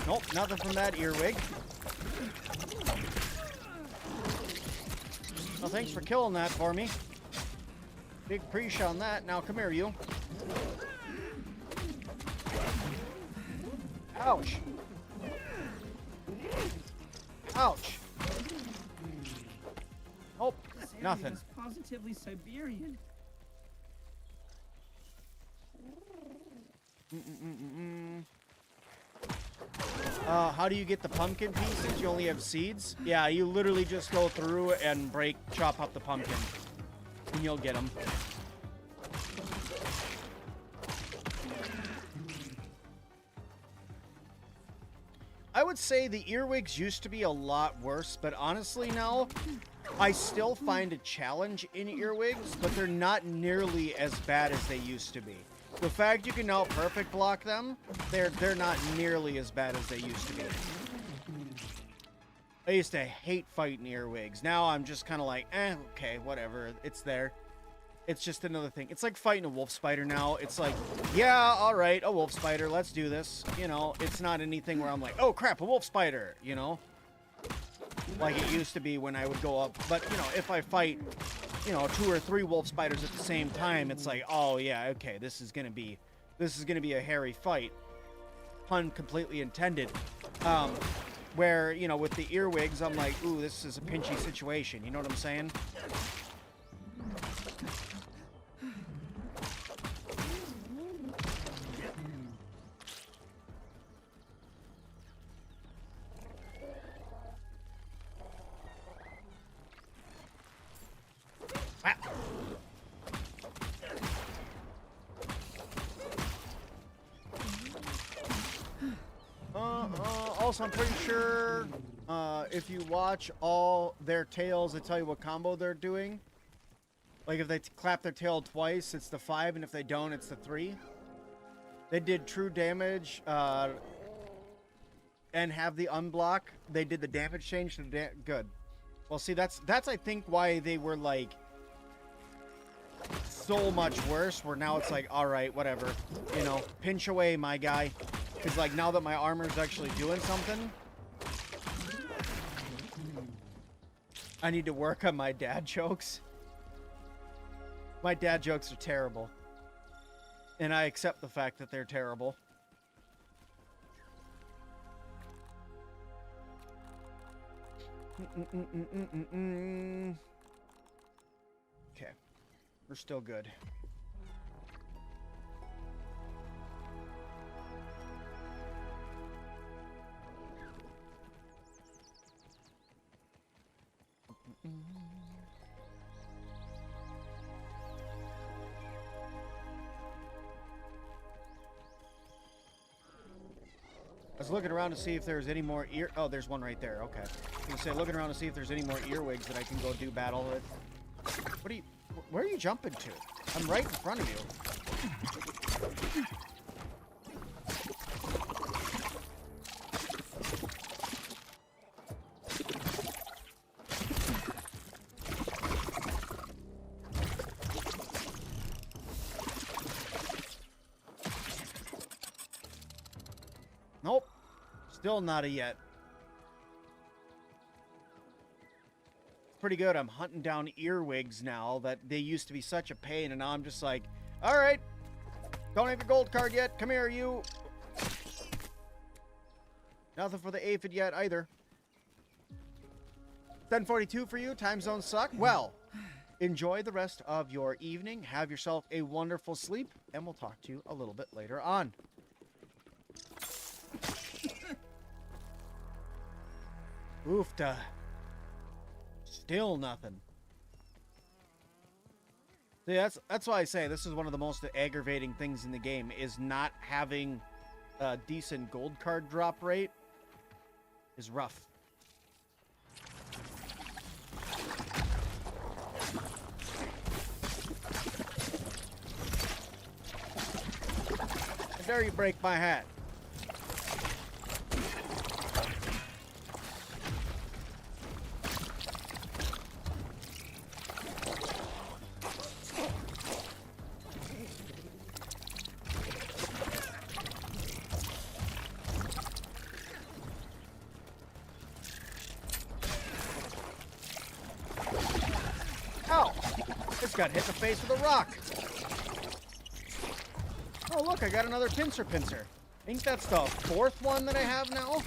Nope, nothing from that earwig. Well, thanks for killing that for me. Big preach on that. Now come here, you. Ouch. Ouch. Oh, nothing. Is positively Siberian. How do you get the pumpkin pieces? You only have seeds? Yeah, you literally just go through and chop up the pumpkin. And you'll get them. I would say the earwigs used to be a lot worse, but honestly now, I still find a challenge in earwigs, but they're not nearly as bad as they used to be. The fact you can now perfect block them, they're not nearly as bad as they used to be. I used to hate fighting earwigs. Now I'm just kind of like, okay, whatever. It's there. It's just another thing. It's like fighting a wolf spider now. It's like, yeah, all right, a wolf spider. Let's do this. You know, it's not anything where I'm like, oh, crap, a wolf spider, you know? Like it used to be when I would go up. But, you know, if I fight, you know, 2 or 3 wolf spiders at the same time, it's like, oh, yeah, okay, this is going to be a hairy fight. Pun completely intended. Where, you know, with the earwigs, I'm like, ooh, this is a pinchy situation. You know what I'm saying? Also, I'm pretty sure if you watch all their tails, they tell you what combo they're doing. Like if they clap their tail twice, it's the 5, and if they don't, it's the 3. They did true damage and have the unblock. They did the damage change to good. Well, see, that's I think why they were like so much worse. Where now it's like, all right, whatever, you know, pinch away, my guy. Because, like, now that my armor's actually doing something, I need to work on my dad jokes. My dad jokes are terrible. And I accept the fact that they're terrible. Okay. We're still good. I was looking around to see if there's any more oh, there's one right there. Okay. I was gonna say, looking around to see if there's any more earwigs that I can go do battle with. Where are you jumping to? I'm right in front of you. Nope. Still not a yet. Pretty good. I'm hunting down earwigs now that they used to be such a pain, and now I'm just like, all right, don't have your gold card yet. Come here, you. Nothing for the aphid yet either. 10:42 for you. Time zones suck. Well, enjoy the rest of your evening. Have yourself a wonderful sleep, and we'll talk to you a little bit later on. Oofta. Still nothing. See, that's why I say this is one of the most aggravating things in the game, is not having a decent gold card drop rate is rough. How dare you break my hat? Got hit in the face with a rock. Oh, look, I got another pincer. I think that's the 4th one that I have now.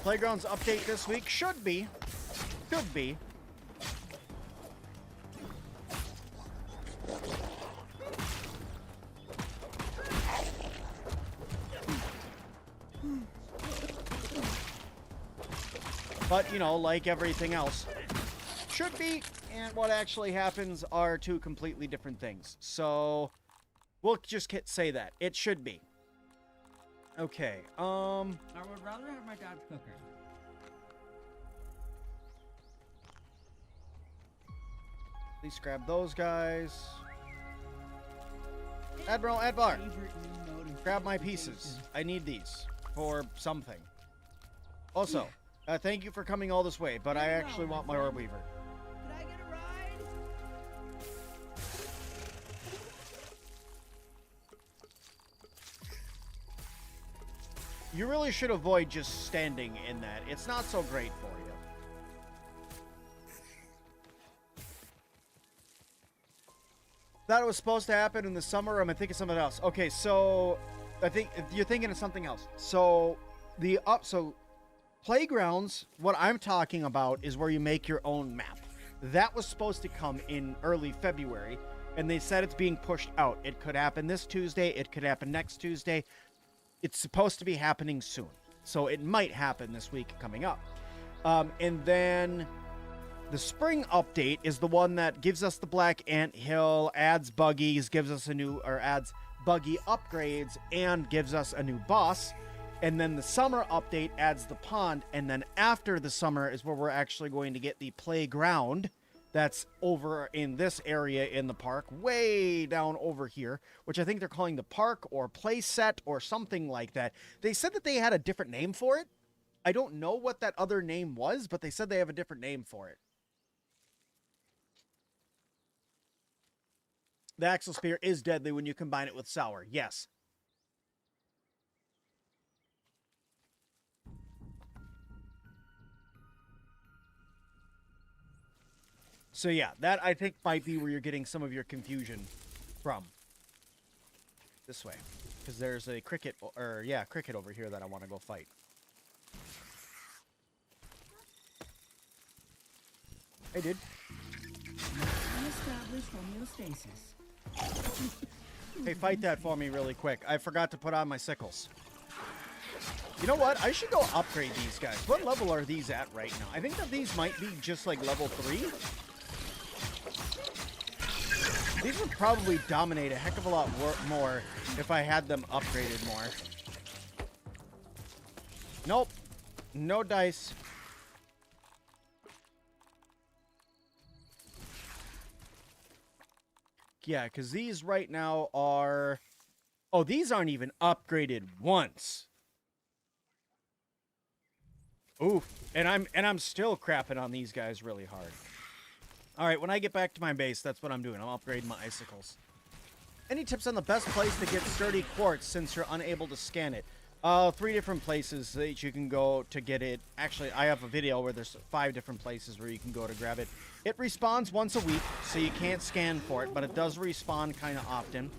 Playgrounds update this week. Should be. Could be. But, you know, like everything else, should be and what actually happens are two completely different things. So, we'll just say that. It should be. Okay, I would rather have my dad's cooker. Please grab those guys. Admiral Advar, grab my pieces. I need these for something. Also, thank you for coming all this way, but I actually want my orb weaver. Can I get a ride? You really should avoid just standing in that. It's not so great for you. Thought it was supposed to happen in the summer. I'm thinking something else. Okay, so I think you're thinking of something else. So Playgrounds, what I'm talking about is where you make your own map. That was supposed to come in early February, and they said it's being pushed out. It could happen this Tuesday. It could happen next Tuesday. It's supposed to be happening soon. So it might happen this week coming up. And then the spring update is the one that gives us the Black Ant Hill, adds buggies, adds buggy upgrades, and gives us a new boss. And then the summer update adds the pond, and then after the summer is where we're actually going to get the playground that's over in this area in the park, way down over here, which I think they're calling the park or play set or something like that. They said that they had a different name for it. I don't know what that other name was, but they said they have a different name for it. The Axle Spear is deadly when you combine it with Sour. Yes. So yeah, that I think might be where you're getting some of your confusion from. This way. Because there's a cricket, cricket over here that I want to go fight. Hey, dude. Unestablished homeostasis. Hey, fight that for me really quick. I forgot to put on my sickles. You know what? I should go upgrade these guys. What level are these at right now? I think that these might be just like level 3. These would probably dominate a heck of a lot more if I had them upgraded more. Nope. No dice. Yeah, because these right now are... Oh, these aren't even upgraded once. Oof. And I'm still crapping on these guys really hard. Alright, when I get back to my base, that's what I'm doing. I'm upgrading my icicles. Any tips on the best place to get sturdy quartz since you're unable to scan it? 3 different places that you can go to get it. Actually, I have a video where there's 5 different places where you can go to grab it. It respawns once a week, so you can't scan for it, but it does respawn kind of often.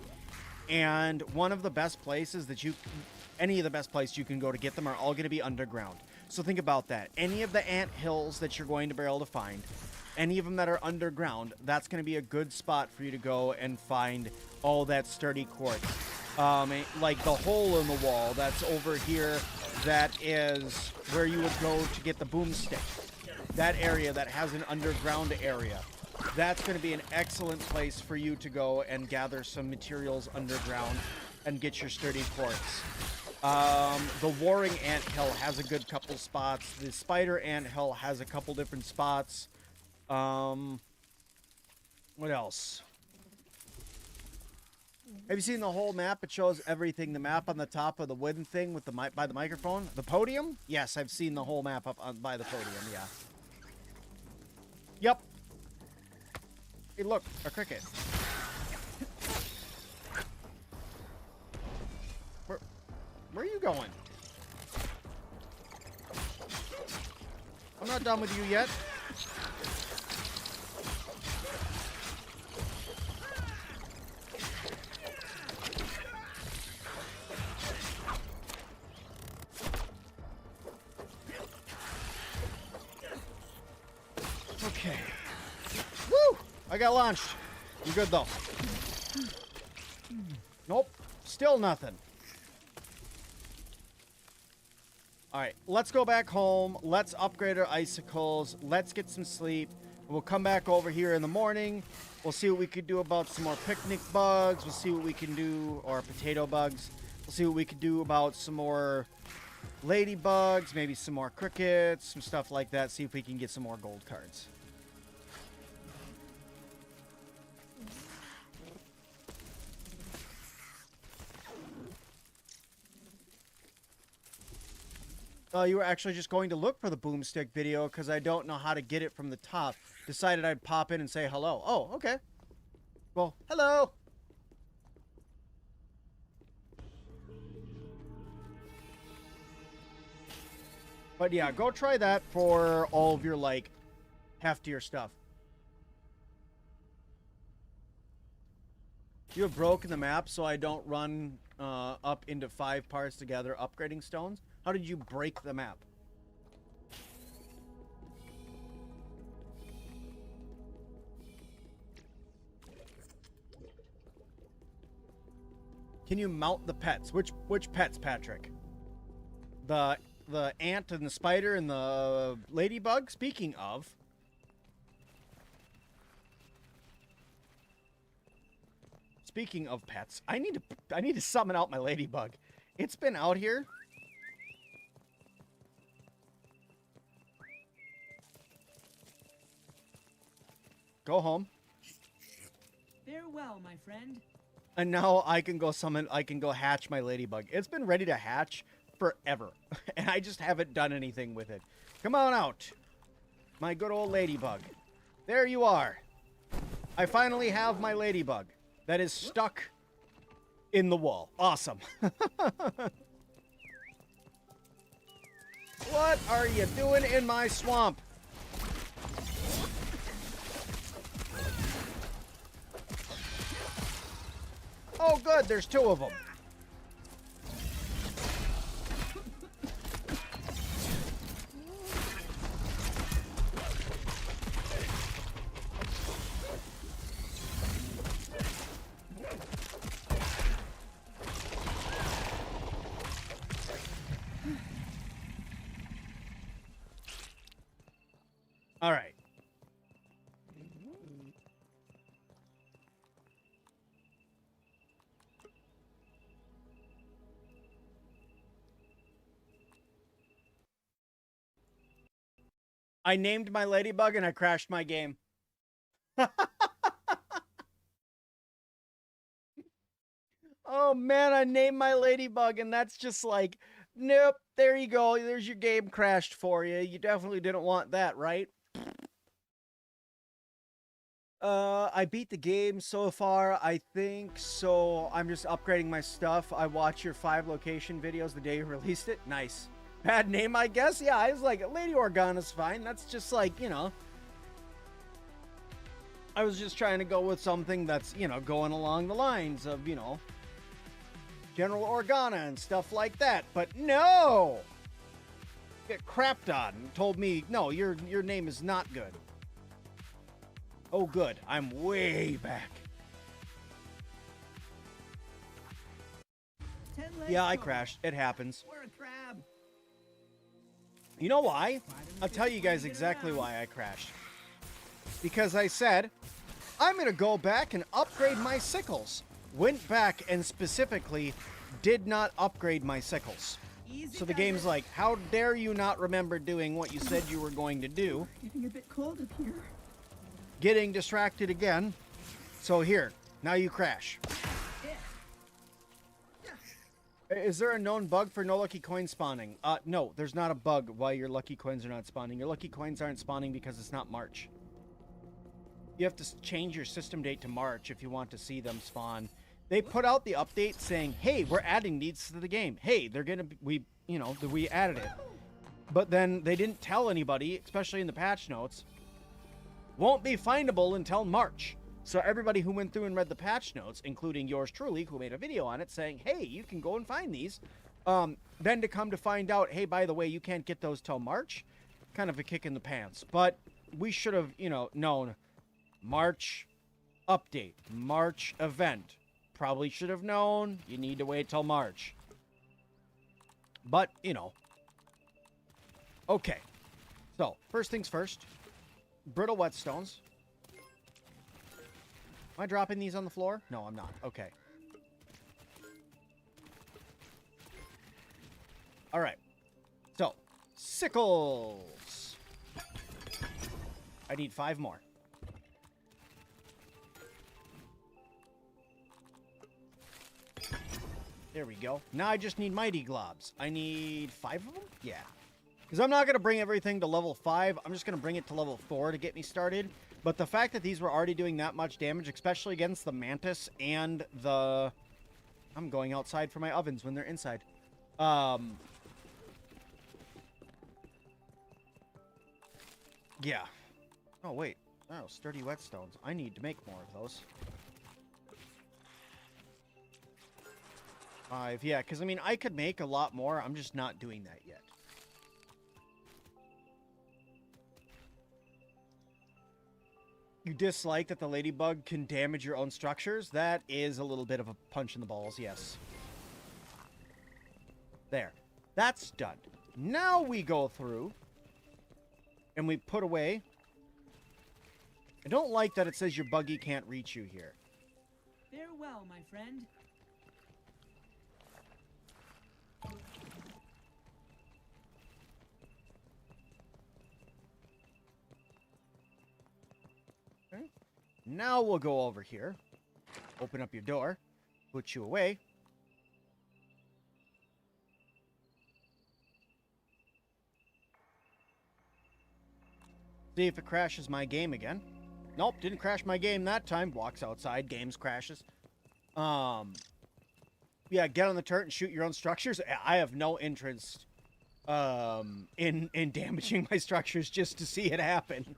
And one of the best places that any of the best places you can go to get them are all going to be underground. So think about that. Any of the ant hills that you're going to be able to find, any of them that are underground, that's going to be a good spot for you to go and find all that sturdy quartz. Like the hole in the wall that's over here, that is where you would go to get the boomstick. That area that has an underground area, that's going to be an excellent place for you to go and gather some materials underground and get your sturdy quartz. The Warring Ant Hill has a good couple spots. The Spider Ant Hill has a couple different spots. What else? Have you seen the whole map? It shows everything. The map on the top of the wooden thing with by the microphone. The podium? Yes, I've seen the whole map up by the podium. Yeah. Yep. Hey, look, a cricket. Where are you going? I'm not done with you yet. Okay. Woo! I got launched. You good though? Nope. Still nothing. Alright, let's go back home. Let's upgrade our icicles. Let's get some sleep. We'll come back over here in the morning. We'll see what we can do about some more picnic bugs. We'll see what we can do, or potato bugs. We'll see what we can do about some more ladybugs, maybe some more crickets, some stuff like that. See if we can get some more gold cards. You were actually just going to look for the boomstick video because I don't know how to get it from the top. Decided I'd pop in and say hello. Oh, okay. Well, hello. But yeah, go try that for all of your, like, heftier stuff. You have broken the map so I don't run up into 5 parts together upgrading stones. How did you break the map? Can you mount the pets? Which pets, Patrick? The ant and the spider and the ladybug? Speaking of, pets, I need to summon out my ladybug. It's been out here. Go home. Farewell, my friend. And now I can go hatch my ladybug. It's been ready to hatch forever. And I just haven't done anything with it. Come on out. My good old ladybug. There you are. I finally have my ladybug that is stuck in the wall. Awesome. What are you doing in my swamp? Oh, good. There's 2 of them. All right. I named my ladybug and I crashed my game. Oh man, I named my ladybug and that's just like, nope, there you go. There's your game crashed for you. You definitely didn't want that, right? I beat the game so far, I think, so I'm just upgrading my stuff. I watched your 5 location videos the day you released it. Nice. Bad name, I guess? Yeah, I was like, Lady Organa's fine. That's just like, you know. I was just trying to go with something that's, you know, going along the lines of, you know, General Organa and stuff like that. But no! Get crapped on and told me, no, your name is not good. Oh, good. I'm way back. Yeah, I crashed. It happens. We're a crab. You know why? I'll tell you guys exactly why I crashed. Because I said, I'm going to go back and upgrade my sickles. Went back and specifically did not upgrade my sickles. So the game's like, how dare you not remember doing what you said you were going to do? Getting a bit cold up here. Getting distracted again. So here, now you crash. Is there a known bug for no lucky coin spawning? No, there's not a bug why your lucky coins are not spawning. Your lucky coins aren't spawning because it's not March. You have to change your system date to March if you want to see them spawn. They put out the update saying, hey, we're adding these to the game. Hey, they're gonna be, we added it. But then they didn't tell anybody, especially in the patch notes, won't be findable until March. So everybody who went through and read the patch notes, including yours truly, who made a video on it saying, hey, you can go and find these. Then to come to find out, hey, by the way, you can't get those till March. Kind of a kick in the pants. But we should have, you know, known March update, March event. Probably should have known you need to wait till March. But, you know. Okay. So, first things first. Brittle whetstones. Am I dropping these on the floor? No, I'm not. Okay. Alright. So, sickles. I need 5 more. There we go. Now I just need mighty globs. I need 5 of them? Yeah. Because I'm not going to bring everything to level 5. I'm just going to bring it to level 4 to get me started. But the fact that these were already doing that much damage, especially against the mantis and the... I'm going outside for my ovens when they're inside. Yeah. Oh, wait. Oh, sturdy whetstones. I need to make more of those. 5. Yeah, because, I mean, I could make a lot more. I'm just not doing that yet. You dislike that the ladybug can damage your own structures? That is a little bit of a punch in the balls, yes. There. That's done. Now we go through and we put away. I don't like that it says your buggy can't reach you here. Farewell, my friend. Okay. Now we'll go over here. Open up your door. Put you away. See if it crashes my game again. Nope, didn't crash my game that time. Walks outside, games crashes. Yeah, get on the turret and shoot your own structures. I have no interest in damaging my structures just to see it happen.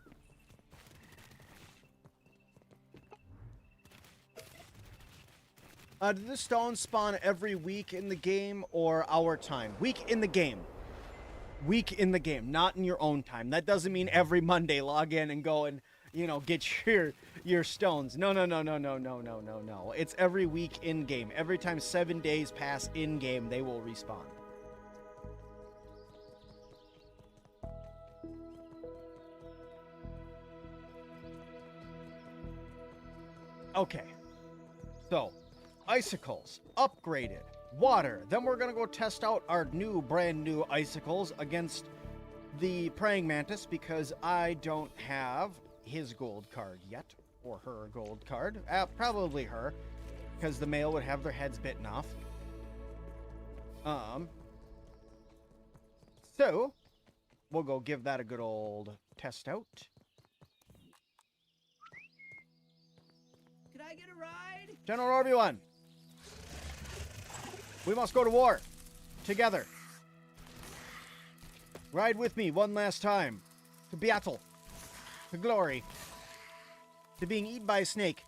Do the stones spawn every week in the game or our time? Week in the game. Week in the game, not in your own time. That doesn't mean every Monday log in and go and, you know, get your stones. No. It's every week in game. Every time 7 days pass in game, they will respawn. Okay. So, icicles upgraded. Water. Then we're going to go test out our brand new icicles against the praying mantis because I don't have his gold card yet, or her gold card. Probably her, because the male would have their heads bitten off. So, we'll go give that a good old test out. Could I get a ride? General Obi-Wan. We must go to war. Together. Ride with me one last time. To battle. To glory. To being eaten by a snake.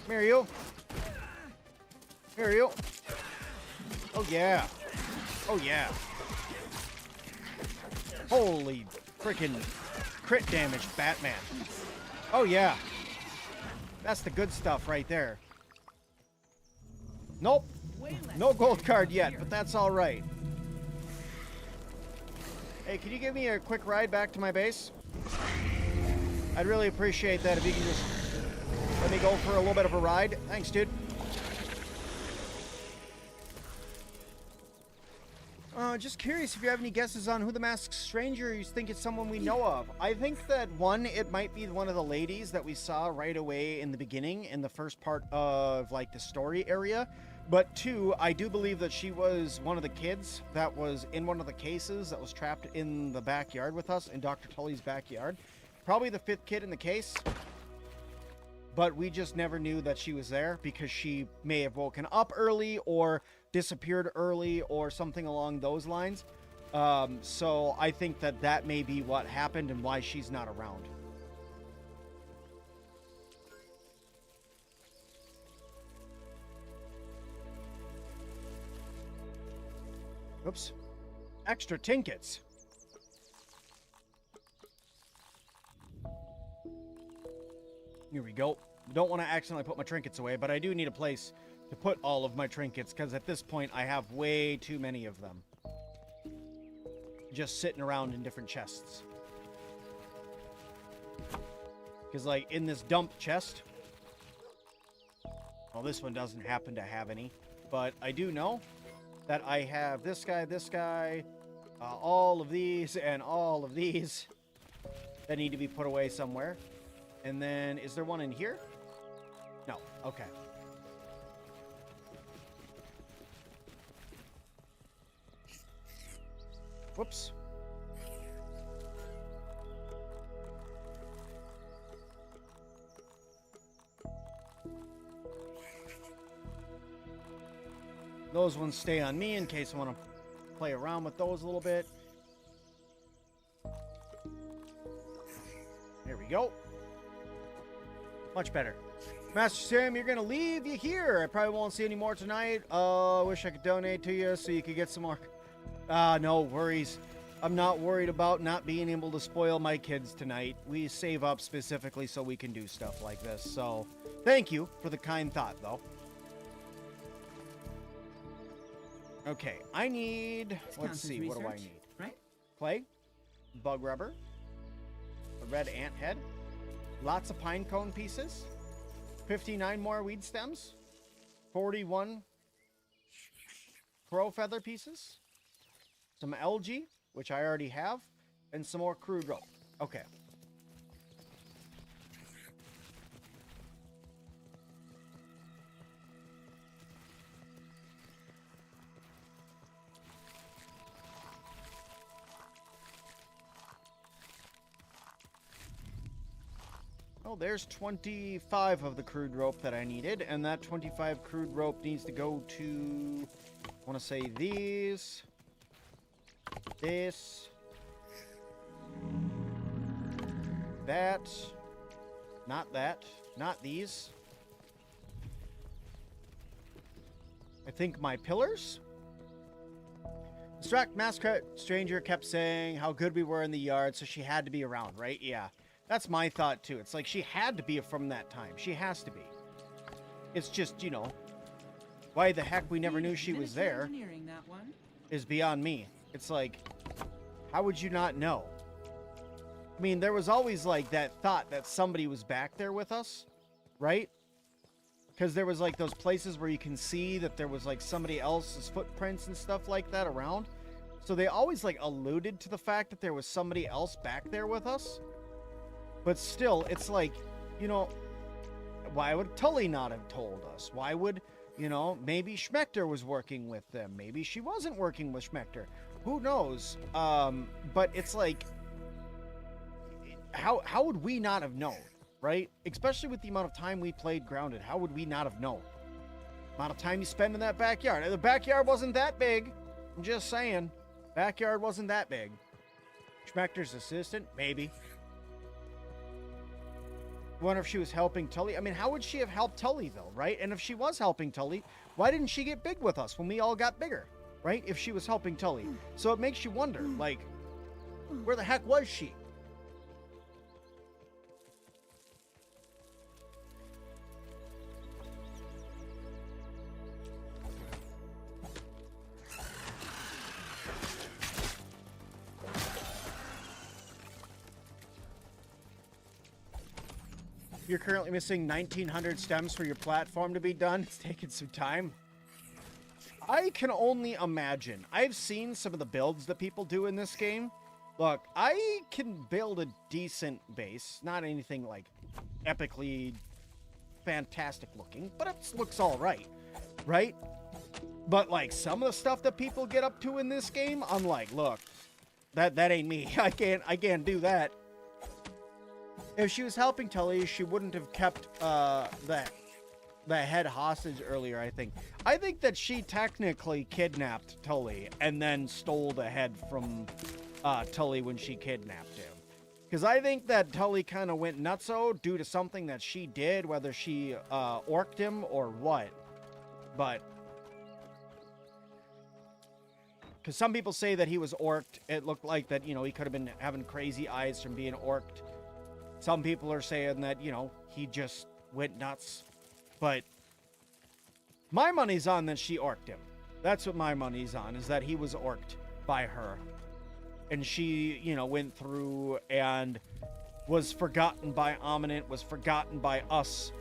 Here you. Here you. Oh yeah. Oh yeah. Holy freaking crit damage, Batman. Oh yeah. That's the good stuff right there. Nope. No gold card yet, but that's all right. Hey, can you give me a quick ride back to my base? I'd really appreciate that if you can just let me go for a little bit of a ride. Thanks, dude. Just curious if you have any guesses on who the masked stranger you think it's someone we know of. I think that one, it might be one of the ladies that we saw right away in the beginning, in the first part of like the story area. But two, I do believe that she was one of the kids that was in one of the cases that was trapped in the backyard with us, in Dr. Tully's backyard. Probably the 5th kid in the case. But we just never knew that she was there because she may have woken up early or disappeared early or something along those lines. So I think that that may be what happened and why she's not around. Oops. Extra trinkets. Here we go. Don't want to accidentally put my trinkets away, but I do need a place to put all of my trinkets, because at this point I have way too many of them. Just sitting around in different chests. Because, like, in this dump chest... Well, this one doesn't happen to have any. But I do know that I have this guy, all of these, and all of these that need to be put away somewhere. And then, is there one in here? No. Okay. Whoops. Those ones stay on me in case I want to play around with those a little bit. There we go. Much better. Master Sam, you're going to leave you here. I probably won't see any more tonight. I wish I could donate to you so you could get some more. No worries. I'm not worried about not being able to spoil my kids tonight. We save up specifically so we can do stuff like this. So, thank you for the kind thought, though. Okay, I need... Let's see, what do I need? Right? Clay, bug rubber, a red ant head, lots of pine cone pieces, 59 more weed stems, 41 crow feather pieces, some algae, which I already have, and some more crude rope. Okay. Oh, there's 25 of the crude rope that I needed, and that 25 crude rope needs to go to, I want to say these, this, that, not these. I think my pillars? Distract Mascot Stranger kept saying how good we were in the yard, so she had to be around, right? Yeah. That's my thought, too. It's like she had to be from that time. She has to be. It's just, you know, why the heck we never knew she was there is beyond me. It's like, how would you not know? I mean, there was always, like, that thought that somebody was back there with us, right? Because there was, like, those places where you can see that there was, like, somebody else's footprints and stuff like that around. So they always, like, alluded to the fact that there was somebody else back there with us. But still, it's like, you know, why would Tully not have told us? Why would, you know, maybe Schmechter was working with them. Maybe she wasn't working with Schmechter. Who knows? But it's like, how would we not have known, right? Especially with the amount of time we played Grounded. How would we not have known? Amount of time you spend in that backyard. The backyard wasn't that big. I'm just saying. Backyard wasn't that big. Schmechter's assistant? Maybe. Wonder if she was helping Tully. I mean, how would she have helped Tully, though, right? And if she was helping Tully, why didn't she get big with us when we all got bigger, right? If she was helping Tully. So it makes you wonder, like, where the heck was she? You're currently missing 1,900 stems for your platform to be done. It's taking some time. I can only imagine. I've seen some of the builds that people do in this game. Look, I can build a decent base. Not anything, like, epically fantastic looking, but it looks all right, right? But, like, some of the stuff that people get up to in this game, I'm like, look, that ain't me. I can't do that. If she was helping Tully, she wouldn't have kept the the head hostage earlier, I think. I think that she technically kidnapped Tully and then stole the head from Tully when she kidnapped him. Because I think that Tully kind of went nutso due to something that she did, whether she orked him or what. But because some people say that he was orked. It looked like that, you know, he could have been having crazy eyes from being orked. Some people are saying that, you know, he just went nuts. But my money's on that she orked him. That's what my money's on, is that he was orked by her. And she, you know, went through and was forgotten by Ominent, was forgotten by us,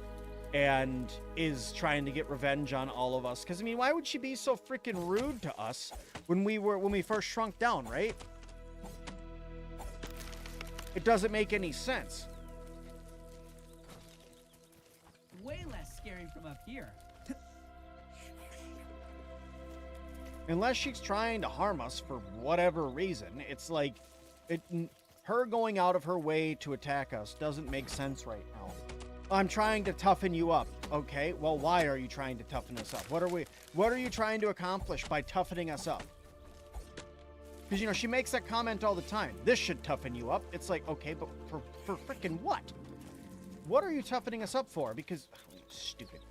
and is trying to get revenge on all of us. Because, I mean, why would she be so freaking rude to us when we first shrunk down, right? It doesn't make any sense. Way less scary from up here. Unless she's trying to harm us for whatever reason, it's like her going out of her way to attack us doesn't make sense right now. I'm trying to toughen you up. Okay, well, why are you trying to toughen us up? What are you trying to accomplish by toughening us up? Because, you know, she makes that comment all the time. This should toughen you up. It's like, okay, but for freaking what? What are you toughening us up for? Because, oh, stupid.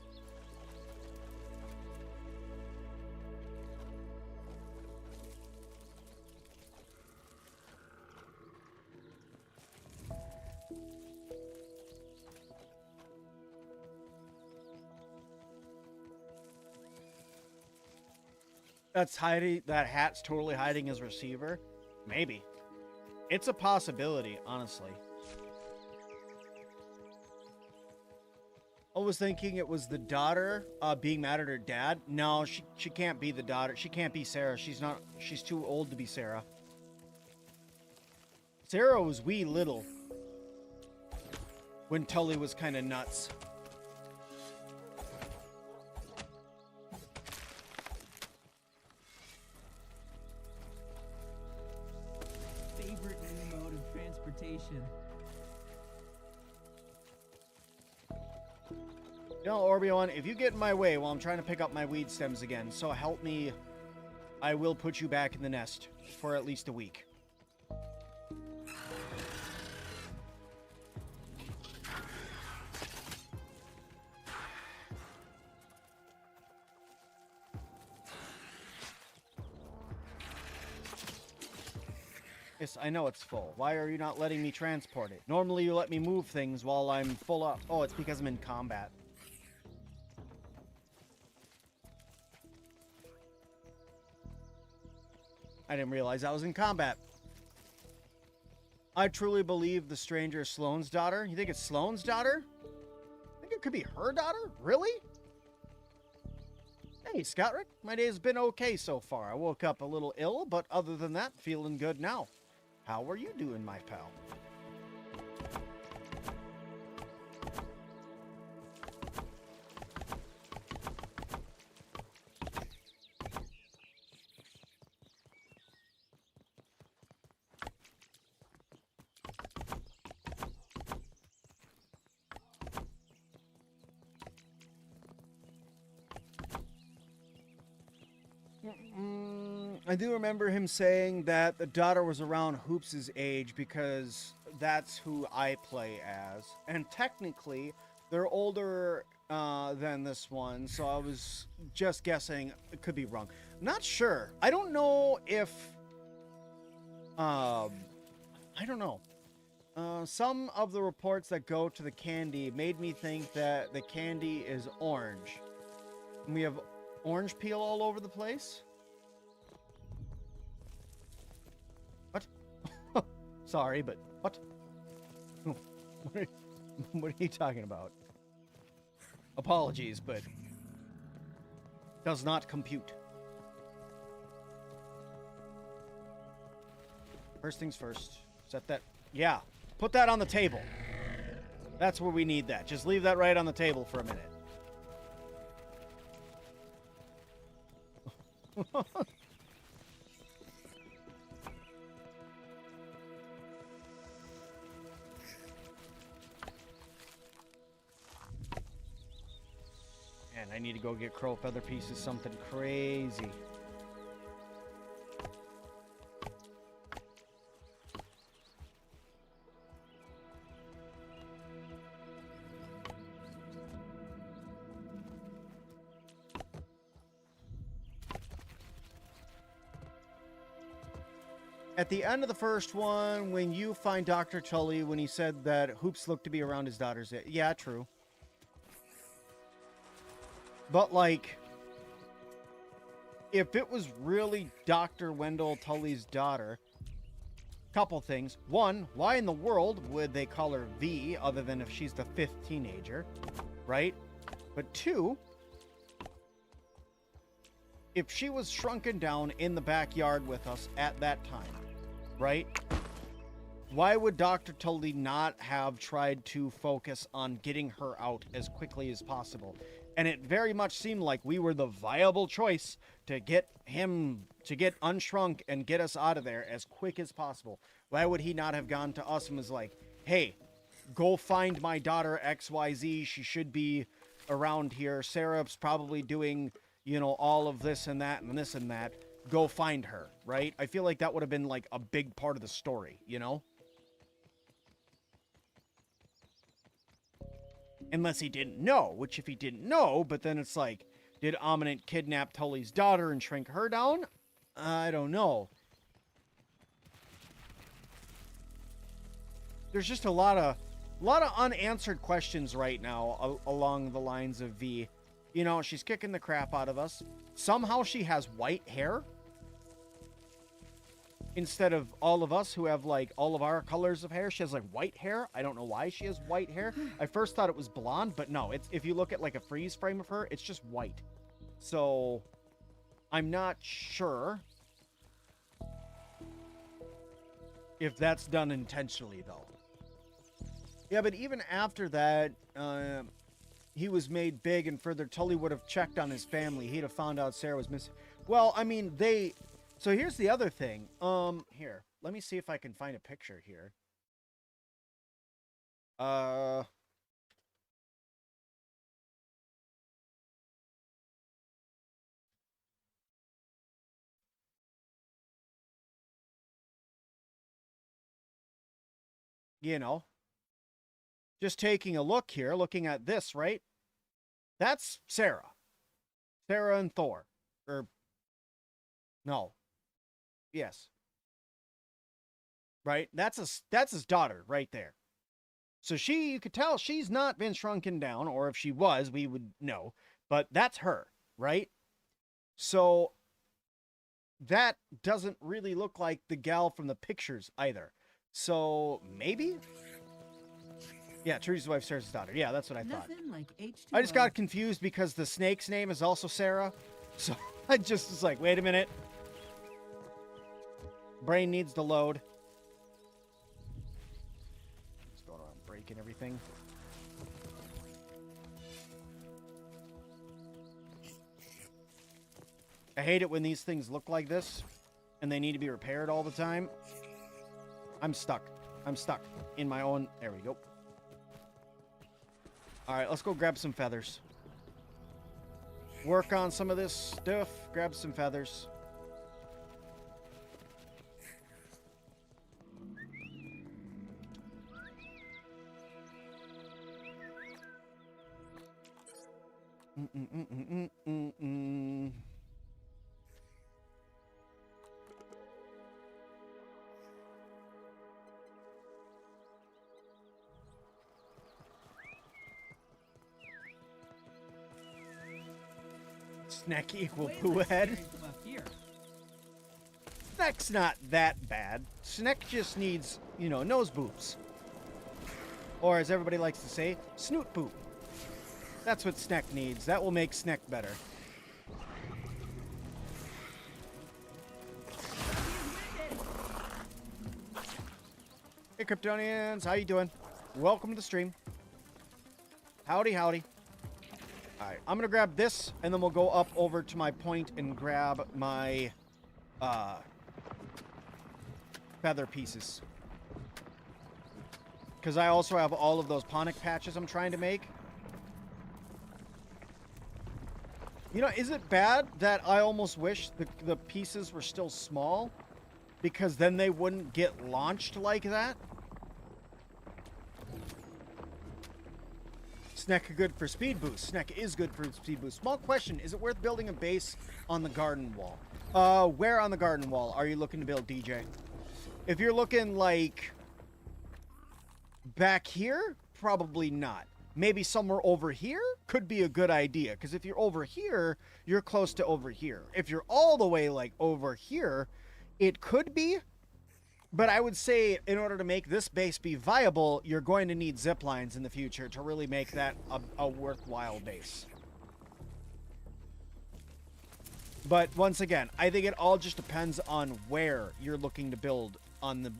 That's hiding. That hat's totally hiding his receiver. Maybe. It's a possibility, honestly. I was thinking it was the daughter being mad at her dad. No, she can't be the daughter. She can't be Sarah. She's not. She's too old to be Sarah. Sarah was wee little when Tully was kind of nuts. Favorite new mode of transportation. You know, Orbeon, if you get in my way while I'm trying to pick up my weed stems again, so help me, I will put you back in the nest for at least a week. Yes, I know it's full. Why are you not letting me transport it? Normally you let me move things while I'm full up. Oh, it's because I'm in combat. I didn't realize I was in combat. I truly believe the stranger is Sloane's daughter. You think it's Sloane's daughter? I think it could be her daughter? Really? Hey, Scottrick. My day's been okay so far. I woke up a little ill, but other than that, feeling good now. How are you doing, my pal? I do remember him saying that the daughter was around Hoops' age because that's who I play as. And technically, they're older than this one, so I was just guessing. It could be wrong. Not sure. I don't know if... I don't know. Some of the reports that go to the candy made me think that the candy is orange. And we have orange peel all over the place. Sorry, but what? What are you talking about? Apologies, but does not compute. First things first. Set that. Yeah, put that on the table. That's where we need that. Just leave that right on the table for a minute. I need to go get crow feather pieces, something crazy. At the end of the first one, when you find Dr. Tully, when he said that Hoops looked to be around his daughter's... Yeah, true. But, like, if it was really Dr. Wendell Tully's daughter, couple things. One, why in the world would they call her V, other than if she's the 5th teenager, right? But two, if she was shrunken down in the backyard with us at that time, right? Why would Dr. Tully not have tried to focus on getting her out as quickly as possible? And it very much seemed like we were the viable choice to get him to get unshrunk and get us out of there as quick as possible. Why would he not have gone to us and was like, hey, go find my daughter XYZ. She should be around here. Sarah's probably doing, you know, all of this and that and this and that. Go find her, right? I feel like that would have been like a big part of the story, you know? Unless he didn't know, which if he didn't know, but then it's like, did Ominent kidnap Tully's daughter and shrink her down? I don't know. There's just a lot of unanswered questions right now along the lines of V. You know, she's kicking the crap out of us. Somehow she has white hair. Instead of all of us who have, like, all of our colors of hair, she has, like, white hair. I don't know why she has white hair. I first thought it was blonde, but no. It's, if you look at, like, a freeze frame of her, it's just white. So, I'm not sure if that's done intentionally, though. Yeah, but even after that, he was made big, and further, Tully would have checked on his family. He'd have found out Sarah was missing. Well, I mean, they... So here's the other thing. Here. Let me see if I can find a picture here. You know. Just taking a look here, looking at this, right? That's Sarah. Sarah and Thor. Or... No. Yes. Right? That's his daughter right there. So you could tell she's not been shrunken down, or if she was, we would know. But that's her, right? So that doesn't really look like the gal from the pictures either. So maybe? Yeah, Teresa's wife, Sarah's daughter. Yeah, that's what I thought. Like I just got confused because the snake's name is also Sarah. So I just was like, wait a minute. Brain needs to load. Just going around breaking everything. I hate it when these things look like this and they need to be repaired all the time. I'm stuck. I'm stuck in my own... There we go. Alright, let's go grab some feathers. Work on some of this stuff. Grab some feathers. Snack equal poo head. Snack's not that bad. Snack just needs, you know, nose boobs. Or as everybody likes to say, snoot poop. That's what Snack needs. That will make Snack better. Hey, Kryptonians. How you doing? Welcome to the stream. Howdy, howdy. Alright, I'm gonna grab this, and then we'll go up over to my point and grab my, feather pieces. Because I also have all of those ponic patches I'm trying to make. You know, is it bad that I almost wish the pieces were still small? Because then they wouldn't get launched like that? Snack good for speed boost. Snack is good for speed boost. Small question, is it worth building a base on the garden wall? Where on the garden wall are you looking to build, DJ? If you're looking, like, back here, probably not. Maybe somewhere over here could be a good idea. Because if you're over here, you're close to over here. If you're all the way, like, over here, it could be. But I would say in order to make this base be viable, you're going to need zip lines in the future to really make that a worthwhile base. But once again, I think it all just depends on where you're looking to build on the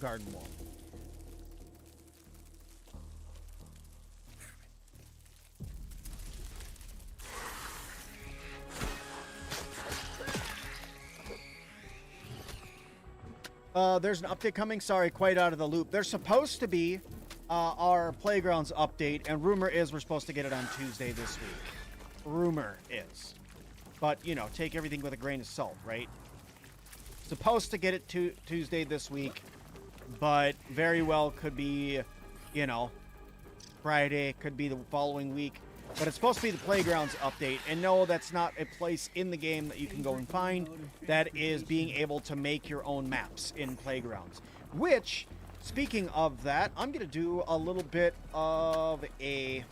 garden wall. There's an update coming. Sorry, quite out of the loop. There's supposed to be our Playgrounds update, and rumor is we're supposed to get it on Tuesday this week. Rumor is. But, you know, take everything with a grain of salt, right? Supposed to get it Tuesday this week, but very well could be, you know, Friday, could be the following week. But it's supposed to be the Playgrounds update, and no, that's not a place in the game that you can go and find. That is being able to make your own maps in Playgrounds. Which, speaking of that, I'm going to do a little bit of a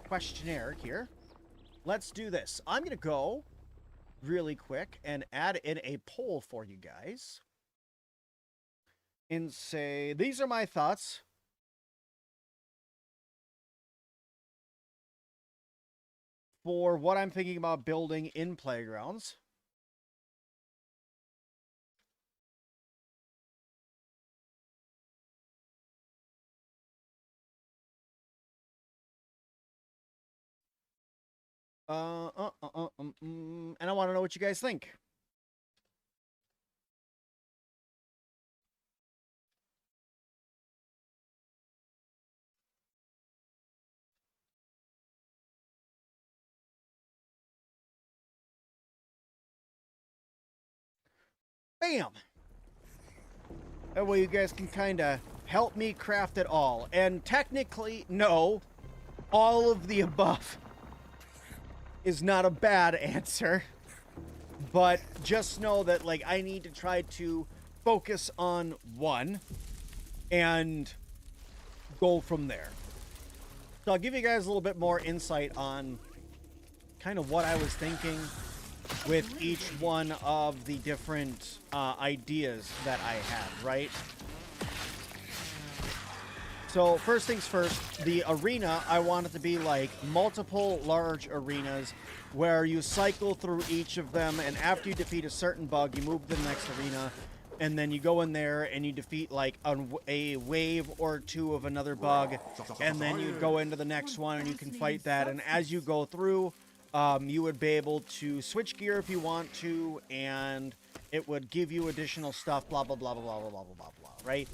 questionnaire here. Let's do this. I'm going to go really quick and add in a poll for you guys. And say, these are my thoughts for what I'm thinking about building in Playgrounds. And I want to know what you guys think. Bam! That way you guys can kind of help me craft it all. And technically, no, all of the above is not a bad answer. But just know that, like, I need to try to focus on one and go from there. So I'll give you guys a little bit more insight on kind of what I was thinking with each one of the different ideas that I had, right? So first things first, the arena, I want it to be like multiple large arenas where you cycle through each of them, and after you defeat a certain bug, you move to the next arena, and then you go in there and you defeat like a wave or two of another bug, and then you go into the next one and you can fight that, and as you go through, you would be able to switch gear if you want to, and it would give you additional stuff, blah, blah, blah, blah, blah, blah, blah, blah, blah, right?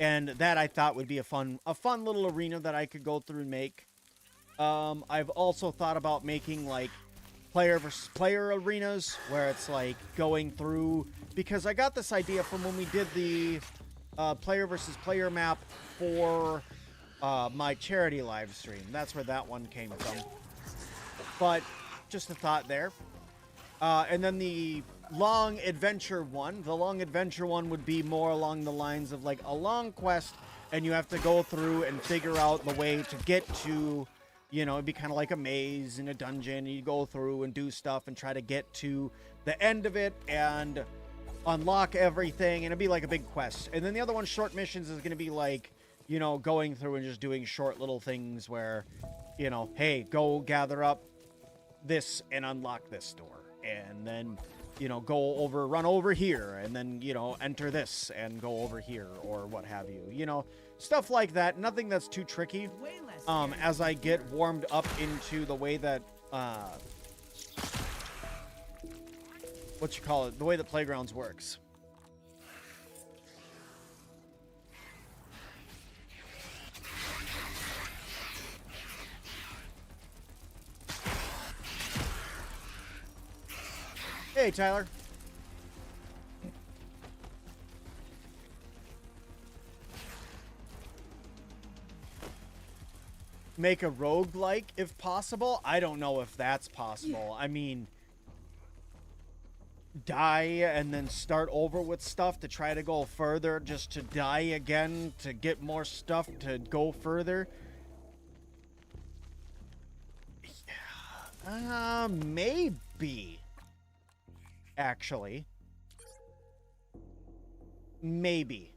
And that I thought would be a fun little arena that I could go through and make. I've also thought about making like player versus player arenas where it's like going through, because I got this idea from when we did the player versus player map for my charity live stream. That's where that one came from. But just a thought there. And then the long adventure one. The long adventure one would be more along the lines of like a long quest, and you have to go through and figure out the way to get to, you know, it'd be kind of like a maze in a dungeon. And you go through and do stuff and try to get to the end of it and unlock everything, and it'd be like a big quest. And then the other one, short missions, is going to be like, you know, going through and just doing short little things where, you know, hey, go gather up this and unlock this door, and then, you know, run over here, and then, you know, enter this and go over here, or what have you, you know, stuff like that. Nothing that's too tricky. As I get warmed up into the way that the way that Playgrounds works. Hey, Tyler. Make a roguelike if possible. I don't know if that's possible. I mean, die and then start over with stuff to try to go further, just to die again to get more stuff to go further. Maybe. Actually. Maybe.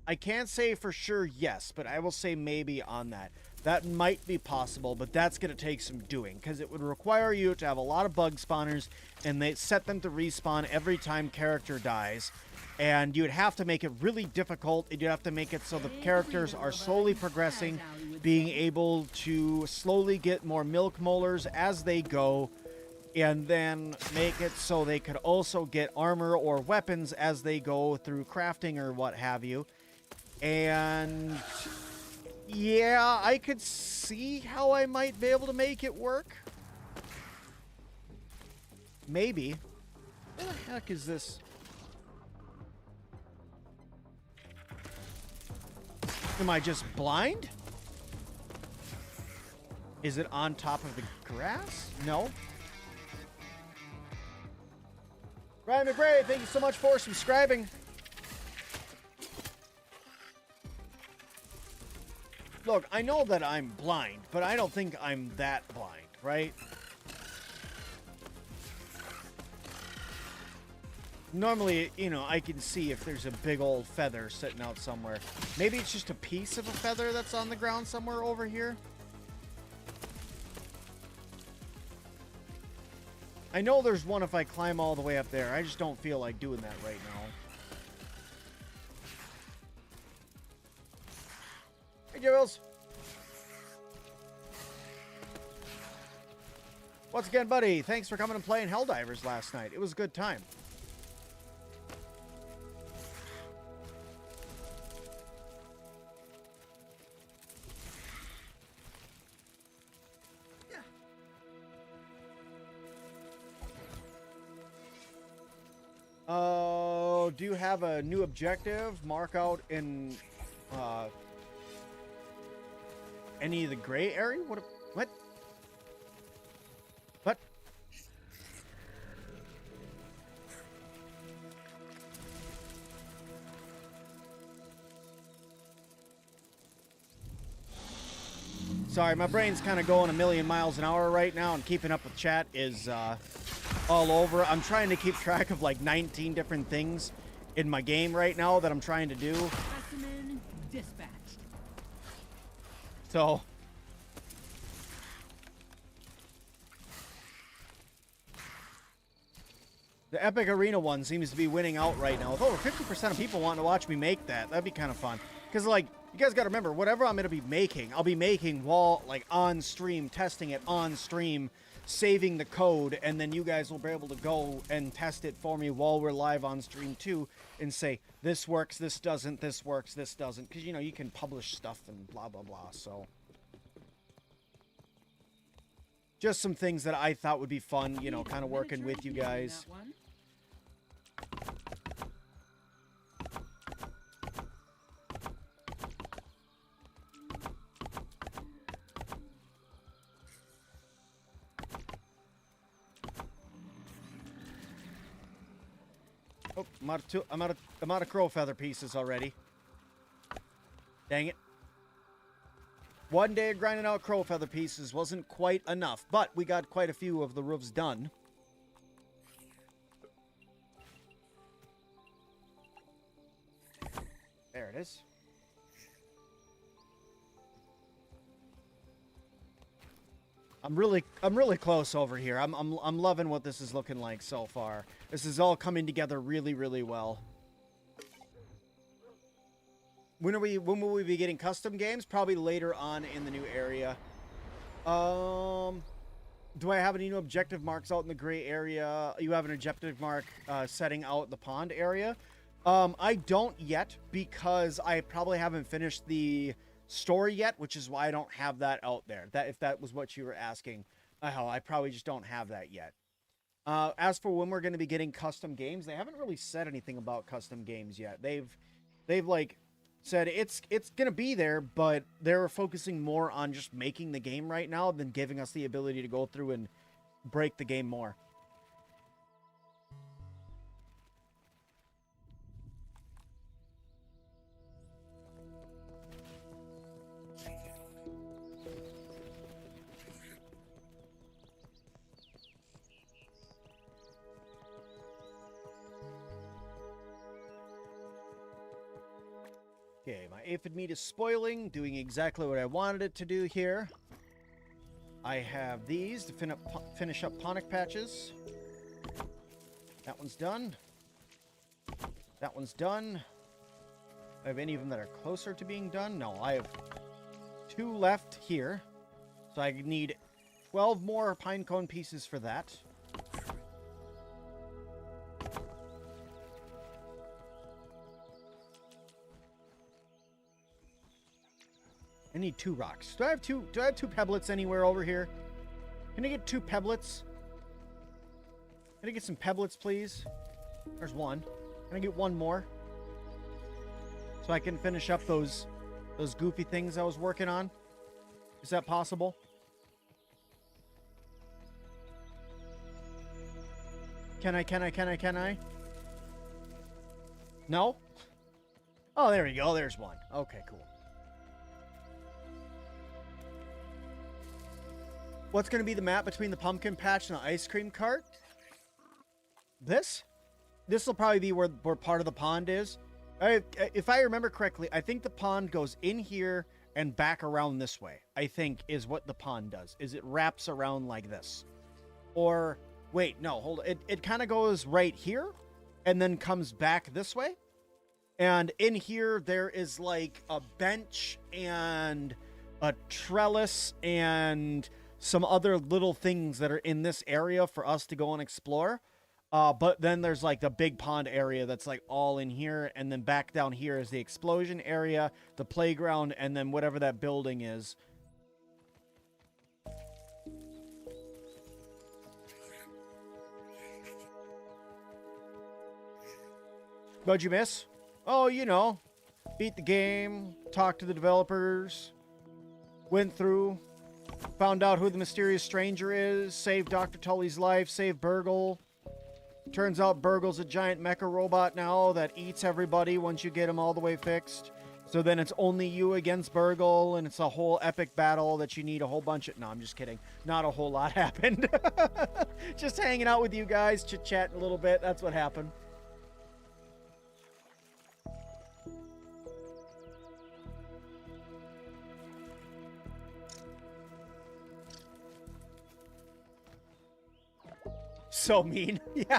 I can't say for sure yes, but I will say maybe on that. That might be possible, but that's going to take some doing, because it would require you to have a lot of bug spawners, and they set them to respawn every time character dies. And you would have to make it really difficult, and you'd have to make it so the characters are slowly progressing, being able to slowly get more milk molars as they go, and then make it so they could also get armor or weapons as they go through crafting or what have you. And yeah, I could see how I might be able to make it work. Maybe. What the heck is this? Am I just blind? Is it on top of the grass? No. Ryan McRae, thank you so much for subscribing. Look, I know that I'm blind, but I don't think I'm that blind, right? Normally, you know, I can see if there's a big old feather sitting out somewhere. Maybe it's just a piece of a feather that's on the ground somewhere over here. I know there's one if I climb all the way up there. I just don't feel like doing that right now. Hey, Jules. Once again, buddy, thanks for coming and playing Helldivers last night. It was a good time. Do you have a new objective? Mark out in any of the gray area? What? What? Sorry, my brain's kind of going a million miles an hour right now, and keeping up with chat is all over. I'm trying to keep track of like 19 different things in my game right now that I'm trying to do. Specimen dispatched. So the Epic Arena one seems to be winning out right now, with over 50% of people wanting to watch me make that. That'd be kind of fun. Because, like, you guys got to remember, whatever I'm going to be making, I'll be making while, like, on stream, testing it on stream, saving the code, and then you guys will be able to go and test it for me while we're live on stream too, and say, this works, this doesn't, this works, this doesn't. Because, you know, you can publish stuff and blah, blah, blah, so. Just some things that I thought would be fun, you know, kind of working with you guys. Oh, I'm out of crow feather pieces already. Dang it. One day of grinding out crow feather pieces wasn't quite enough, but we got quite a few of the roofs done. There it is. I'm really close over here. I'm loving what this is looking like so far. This is all coming together really, really well. When will we be getting custom games? Probably later on in the new area. Do I have any new objective marks out in the gray area? You have an objective mark setting out the pond area. I don't yet, because I probably haven't finished the story yet, which is why I don't have that out there. That, if that was what you were asking. Hell, I probably just don't have that yet. As for when we're going to be getting custom games, they haven't really said anything about custom games yet. They've like said it's going to be there, but they're focusing more on just making the game right now than giving us the ability to go through and break the game more. Okay, my aphid meat is spoiling, doing exactly what I wanted it to do here. I have these to finish up ponic patches. That one's done. That one's done. I have any of them that are closer to being done? No, I have 2 left here. So I need 12 more pine cone pieces for that. I need 2 rocks. Do I have 2 pebblets anywhere over here? Can I get 2 pebblets? Can I get some pebblets, please? There's 1. Can I get 1 more? So I can finish up those goofy things I was working on? Is that possible? Can I? No? Oh, there we go. There's 1. Okay, cool. What's going to be the map between the pumpkin patch and the ice cream cart? This? This will probably be where part of the pond is. If I remember correctly, I think the pond goes in here and back around this way, I think is what the pond does, is it wraps around like this. Or, wait, no, hold on. It kind of goes right here and then comes back this way. And in here, there is like a bench and a trellis and some other little things that are in this area for us to go and explore. But then there's like the big pond area that's like all in here. And then back down here is the explosion area, the playground, and then whatever that building is. What'd you miss? Oh, you know, beat the game, talk to the developers, went through, found out who the mysterious stranger is, saved Dr. Tully's life, saved Burgle. Turns out Burgle's a giant mecha robot now that eats everybody once you get him all the way fixed. So then it's only you against Burgle, and it's a whole epic battle that you need a whole bunch of... No, I'm just kidding. Not a whole lot happened. Just hanging out with you guys, chit-chatting a little bit. That's what happened. So mean. Yeah.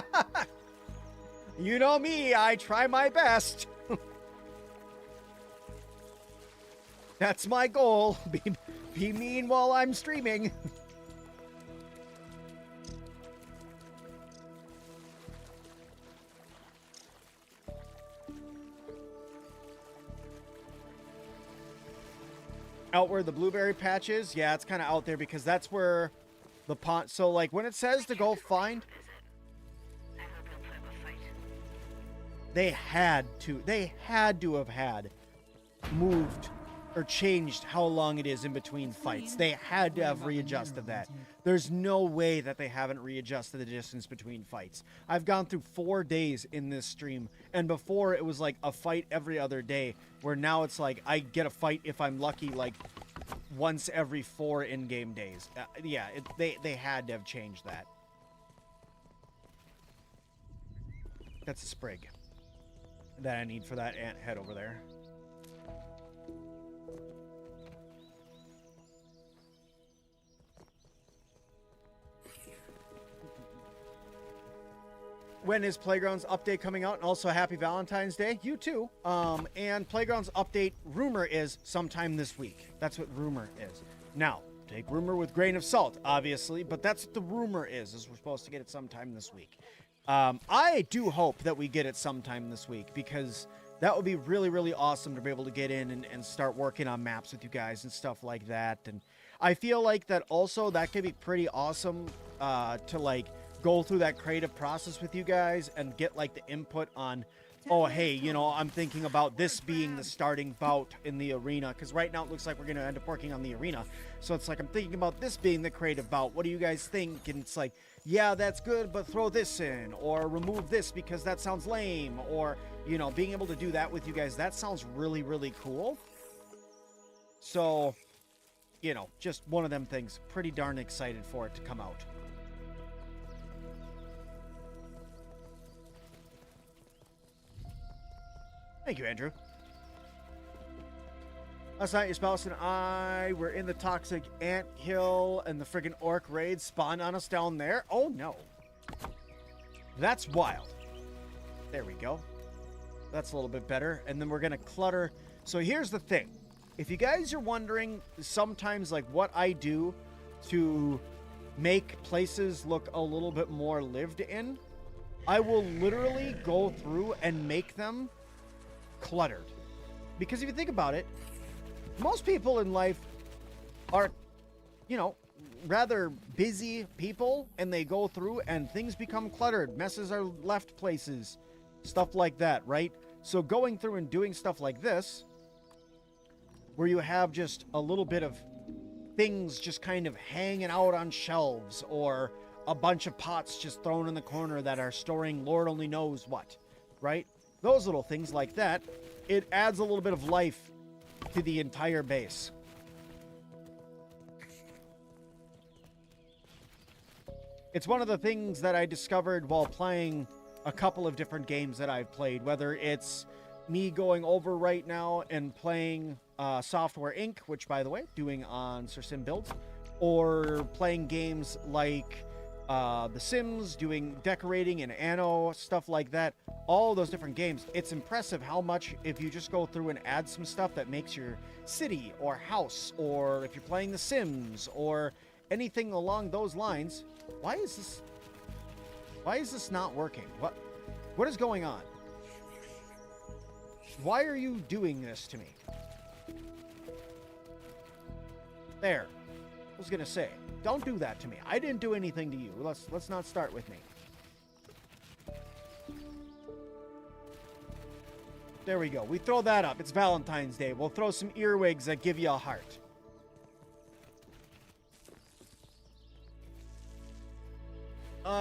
You know me, I try my best. That's my goal. Be mean while I'm streaming. Out where the blueberry patch is? Yeah, it's kind of out there because that's where the pond... So, like, when it says to go find... They had to have had moved or changed how long it is in between fights. They had to have readjusted that. There's no way that they haven't readjusted the distance between fights. I've gone through 4 days in this stream, and before it was like a fight every other day, where now it's like I get a fight if I'm lucky, like once every 4 in-game days. Yeah, they had to have changed that. That's a sprig that I need for that ant head over there. When is Playground's update coming out? And also happy Valentine's Day. You too. And Playground's update rumor is sometime this week. That's what rumor is. Now, take rumor with grain of salt, obviously, but that's what the rumor is we're supposed to get it sometime this week. I do hope that we get it sometime this week because That would be really, really awesome to be able to get in and start working on maps with you guys and stuff like that. And I feel like that also that could be pretty awesome to like go through that creative process with you guys and get like the input on, oh, hey, you know, I'm thinking about this being the starting bout in the arena, because right now it looks like we're going to end up working on the arena. So it's like, I'm thinking about this being the creative bout. What do you guys think? And it's like, yeah, that's good, but throw this in, or remove this because that sounds lame, or, you know, being able to do that with you guys, that sounds really, really cool. So, you know, just one of them things. Pretty darn excited for it to come out. Thank you, Andrew. Last night, your spouse and I were in the toxic ant hill, and the friggin' orc raid spawned on us down there. Oh, no. That's wild. There we go. That's a little bit better. And then we're going to clutter. So here's the thing. If you guys are wondering sometimes, like, what I do to make places look a little bit more lived in, I will literally go through and make them cluttered. Because if you think about it, most people in life are, you know, rather busy people, and they go through and things become cluttered. Messes are left places, stuff like that, right? So going through and doing stuff like this, where you have just a little bit of things just kind of hanging out on shelves, or a bunch of pots just thrown in the corner that are storing Lord only knows what, right? Those little things like that, it adds a little bit of life to the entire base. It's one of the things that I discovered while playing a couple of different games that I've played, whether it's me going over right now and playing Software Inc., which, by the way, doing on Sir Sim builds, or playing games like The Sims, doing decorating and Anno, stuff like that. All those different games, it's impressive how much, if you just go through and add some stuff that makes your city or house, or if you're playing The Sims or anything along those lines. Why is this not working? What is going on? Why are you doing this to me? There. I was gonna say, don't do that to me. I didn't do anything to you. Let's not start with me. There we go. We throw that up. It's Valentine's Day. We'll throw some earwigs that give you a heart.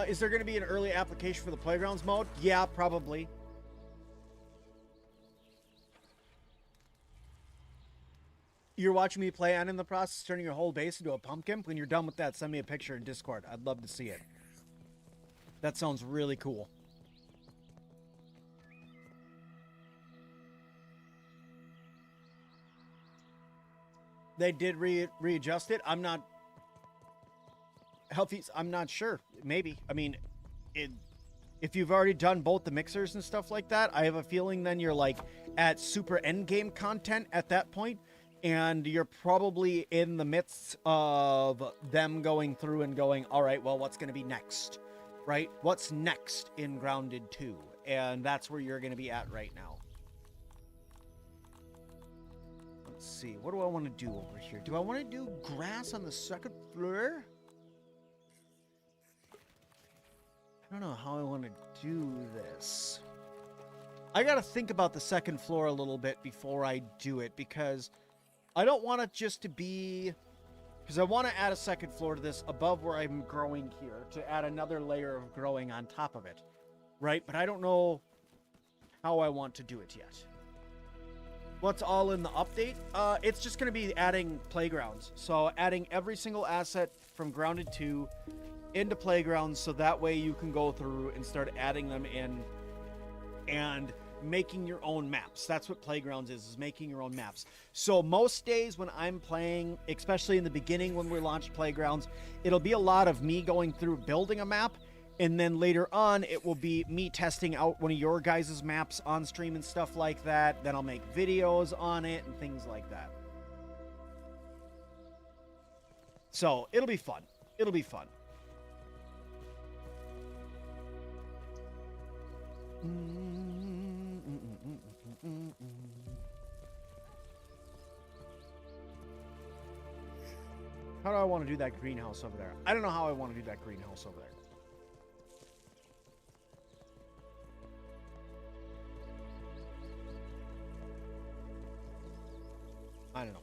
Is there going to be an early application for the Playgrounds mode? Yeah, probably. You're watching me play and in the process turning your whole base into a pumpkin? When you're done with that, send me a picture in Discord. I'd love to see it. That sounds really cool. They did readjust it. I'm not... Healthy, I'm not sure. Maybe. I mean, if you've already done both the mixers and stuff like that, I have a feeling then you're like at super endgame content at that point, and you're probably in the midst of them going through and going, all right, well, what's going to be next, right? What's next in Grounded 2? And that's where you're going to be at right now. Let's see. What do I want to do over here? Do I want to do grass on the second floor? I don't know how I want to do this. I got to think about the second floor a little bit before I do it, because I don't want it just to be... Because I want to add a second floor to this above where I'm growing here, to add another layer of growing on top of it, right? But I don't know how I want to do it yet. What's all in the update? It's just going to be adding playgrounds. So adding every single asset from Grounded 2 into Playgrounds, so that way you can go through and start adding them in and making your own maps. That's what Playgrounds is making your own maps. So most days when I'm playing, especially in the beginning when we launched Playgrounds, it'll be a lot of me going through building a map, and then later on it will be me testing out one of your guys' maps on stream and stuff like that. Then I'll make videos on it and things like that. So it'll be fun. It'll be fun. How do I want to do that greenhouse over there? I don't know how I want to do that greenhouse over there. I don't know.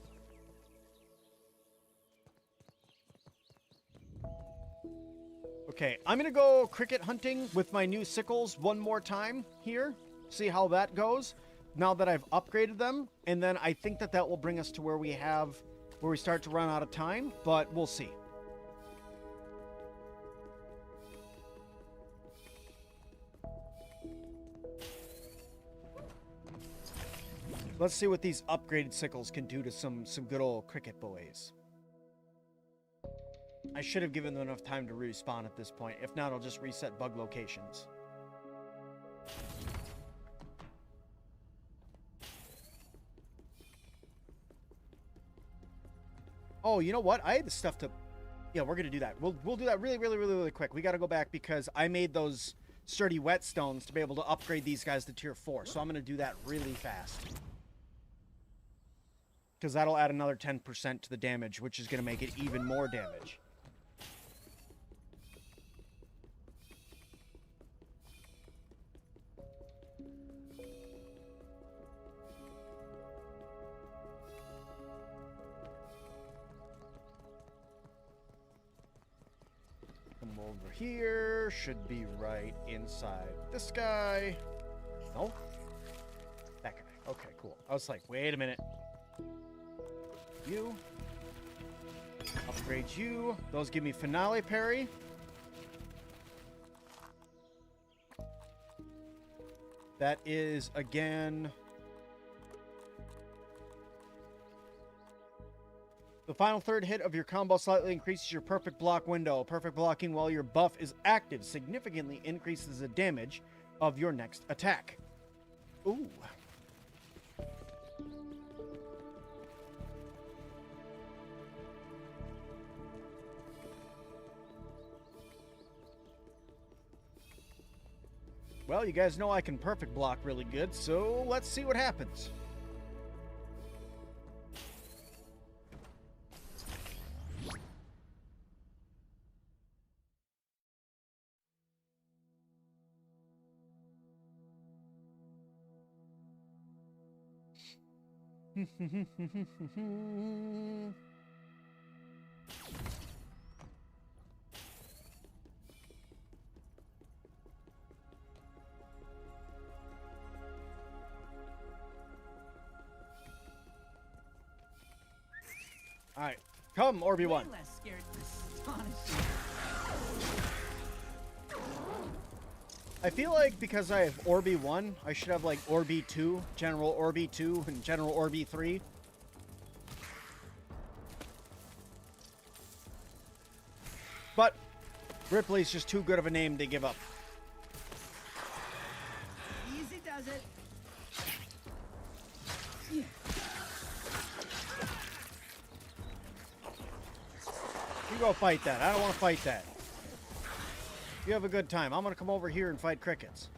Okay, I'm going to go cricket hunting with my new sickles one more time here. See how that goes now that I've upgraded them. And then I think that that will bring us to where we start to run out of time, but we'll see. Let's see what these upgraded sickles can do to some good old cricket boys. I should have given them enough time to respawn at this point. If not, I'll just reset bug locations. Oh, you know what? I had the stuff to... Yeah, we're going to do that. We'll do that really quick. We got to go back because I made those sturdy whetstones to be able to upgrade these guys to tier 4. So I'm going to do that really fast. Because that'll add another 10% to the damage, which is going to make it even more damage. Come over here. Should be right inside this guy. No? That guy. Okay, cool. I was like, wait a minute. You. Upgrade you. Those give me finale parry. That is, again... The final third hit of your combo slightly increases your perfect block window. Perfect blocking while your buff is active significantly increases the damage of your next attack. Ooh. Well, you guys know I can perfect block really good, so let's see what happens. All right, come, Orby 1. Less scared to astonish you. I feel like because I have Orby 1, I should have like Orby 2, General Orby 2, and General Orby 3. But Ripley's just too good of a name to give up. Easy does it. You go fight that. I don't want to fight that. You have a good time. I'm going to come over here and fight crickets.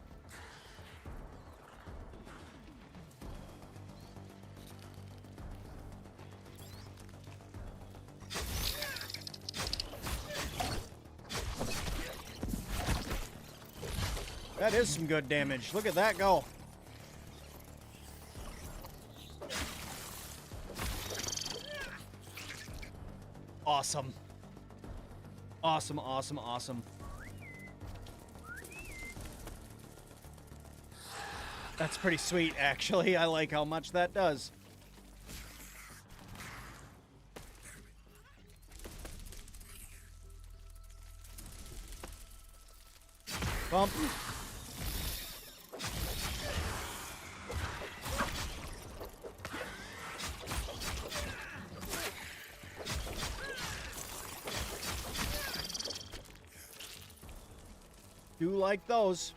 That is some good damage. Look at that go. Awesome. Awesome, awesome, awesome. That's pretty sweet, actually. I like how much that does. Bump. Do like those.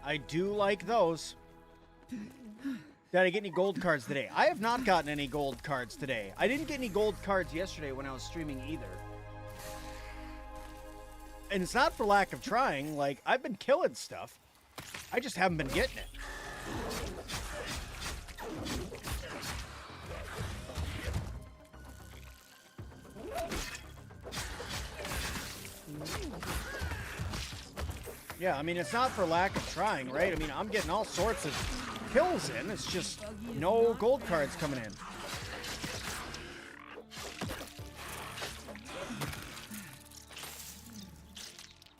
I do like those. Did I get any gold cards today? I have not gotten any gold cards today. I didn't get any gold cards yesterday when I was streaming either. And it's not for lack of trying. Like, I've been killing stuff. I just haven't been getting it. Yeah, I mean, it's not for lack of trying, right? I mean, I'm getting all sorts of kills in. It's just no gold cards coming in.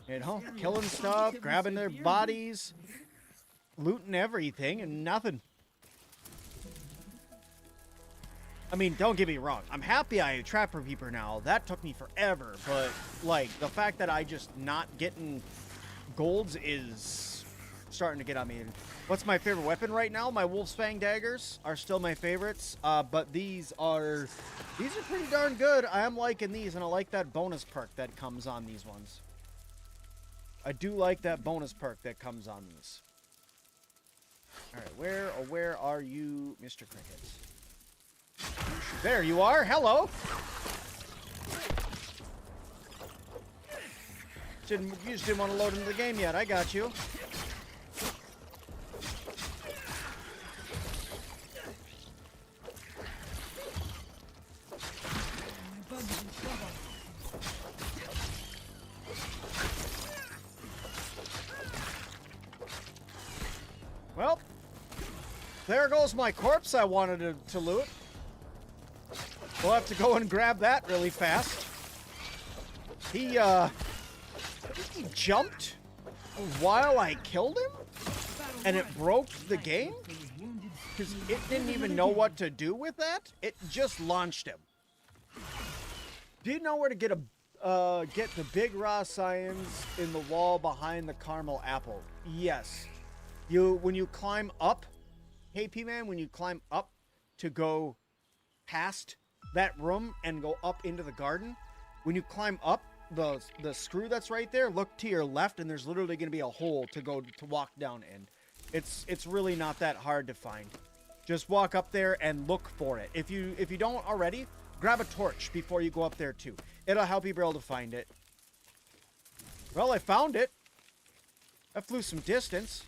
You know, killing stuff, grabbing their bodies, looting everything, and nothing. I mean, don't get me wrong. I'm happy I Trapper Peeper now. That took me forever, but, like, the fact that I just not getting golds is starting to get on me. What's my favorite weapon right now? My Wolf's Fang daggers are still my favorites, but these are pretty darn good. I am liking these, and I like that bonus perk that comes on these ones. I do like that bonus perk that comes on these. All right, where are you, Mr. Cricket? There you are. Hello. You just didn't want to load into the game yet. I got you. Well, there goes my corpse I wanted to loot. We'll have to go and grab that really fast. He jumped while I killed him, and it broke the game because it didn't even know what to do with that. It just launched him. Do you know where to get the big raw science in the wall behind the caramel apple? Yes. When you climb up, hey P-Man, when you climb up to go past that room and go up into the garden, when you climb up the screw that's right there, look to your left and there's literally going to be a hole to walk down in. It's really not that hard to find. Just walk up there and look for it. If you don't already, grab a torch before you go up there too. It'll help you be able to find it. Well, I found it. I flew some distance.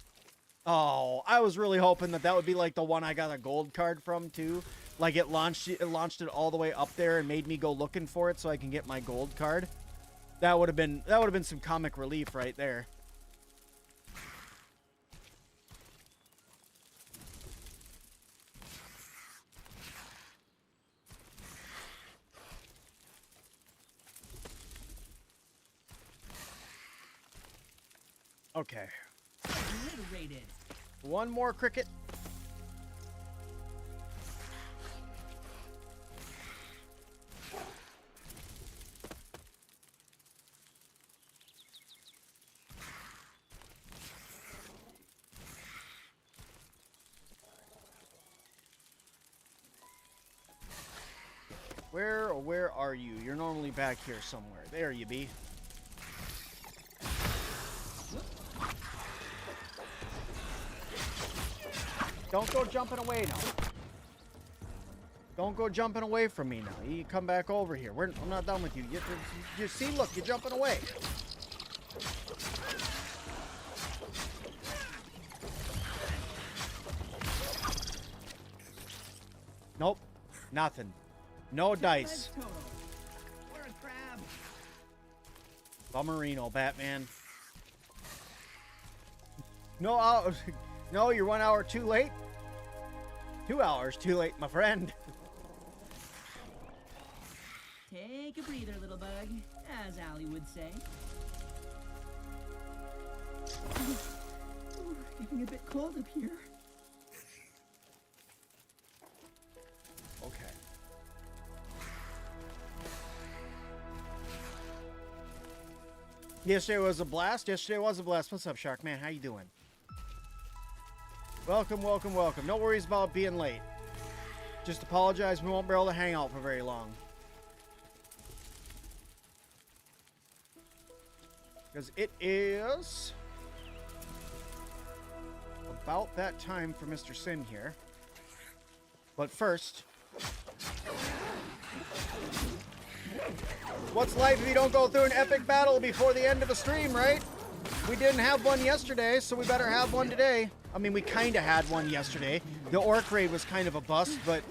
Oh, I was really hoping that would be like the one I got a gold card from too. Like it launched it all the way up there and made me go looking for it so I can get my gold card. That would have been some comic relief right there. Okay. Obliterated. One more cricket. Where are you? You're normally back here somewhere. There you be. Don't go jumping away now. Don't go jumping away from me now. You come back over here. I'm not done with you. You see, look, you're jumping away. Nope. Nothing. No dice. Or a crab. Bummerino, Batman. No, no, you're 1 hour too late. 2 hours too late, my friend. Take a breather, little bug, as Allie would say. Ooh, getting a bit cold up here. Okay. Yesterday was a blast. What's up, Shark Man? How you doing? Welcome, welcome, welcome. No worries about being late. Just apologize. We won't be able to hang out for very long. Because it is about that time for Mr. Sin here. But first, what's life if you don't go through an epic battle before the end of a stream, right? We didn't have one yesterday, so we better have one today. I mean, we kind of had one yesterday. The orc raid was kind of a bust, but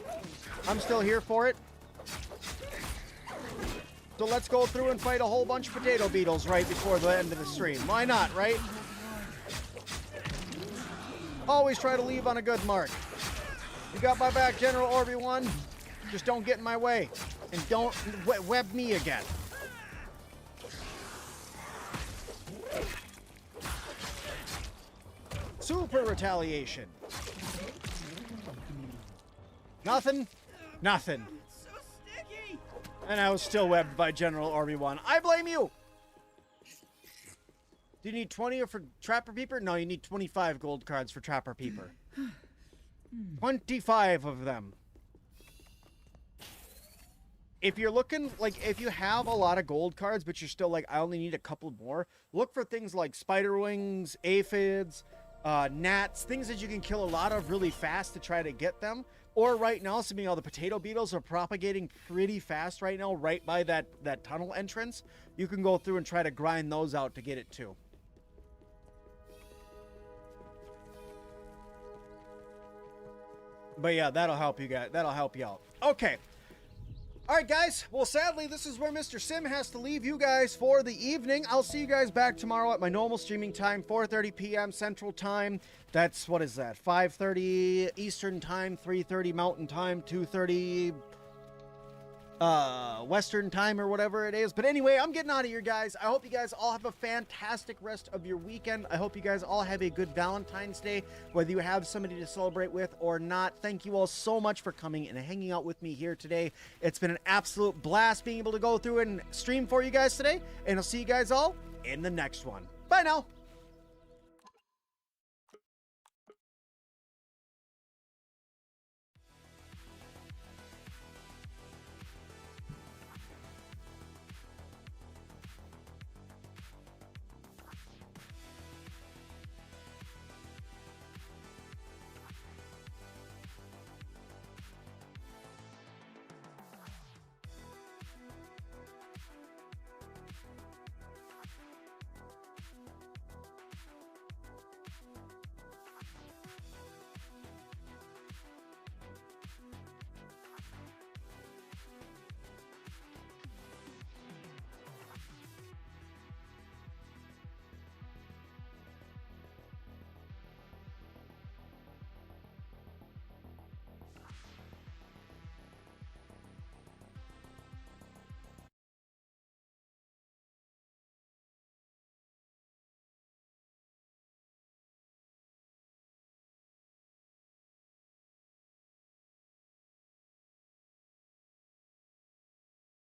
I'm still here for it. So let's go through and fight a whole bunch of potato beetles right before the end of the stream. Why not, right? Always try to leave on a good mark. You got my back, General Obi-Wan. Just don't get in my way. And don't web me again. Super retaliation. Nothing. Nothing. So sticky. And I was still webbed by General Obi-Wan. I blame you! Do you need 20 for Trapper Peeper? No, you need 25 gold cards for Trapper Peeper. 25 of them. If you're looking, like, if you have a lot of gold cards, but you're still like, I only need a couple more, look for things like spider wings, aphids, gnats, things that you can kill a lot of really fast to try to get them. Or right now, assuming all the potato beetles are propagating pretty fast right now, right by that tunnel entrance, you can go through and try to grind those out to get it too. But yeah, that'll help you guys. That'll help you out. Okay. All right, guys. Well, sadly, this is where Mr. Sim has to leave you guys for the evening. I'll see you guys back tomorrow at my normal streaming time, 4:30 p.m. Central Time. That's, what is that? 5:30 Eastern Time, 3:30 Mountain Time, 2:30 Western Time or whatever it is. But anyway, I'm getting out of here, guys. I hope you guys all have a fantastic rest of your weekend. I hope you guys all have a good Valentine's Day, whether you have somebody to celebrate with or not. Thank you all so much for coming and hanging out with me here today. It's been an absolute blast being able to go through and stream for you guys today, and I'll see you guys all in the next one. Bye now.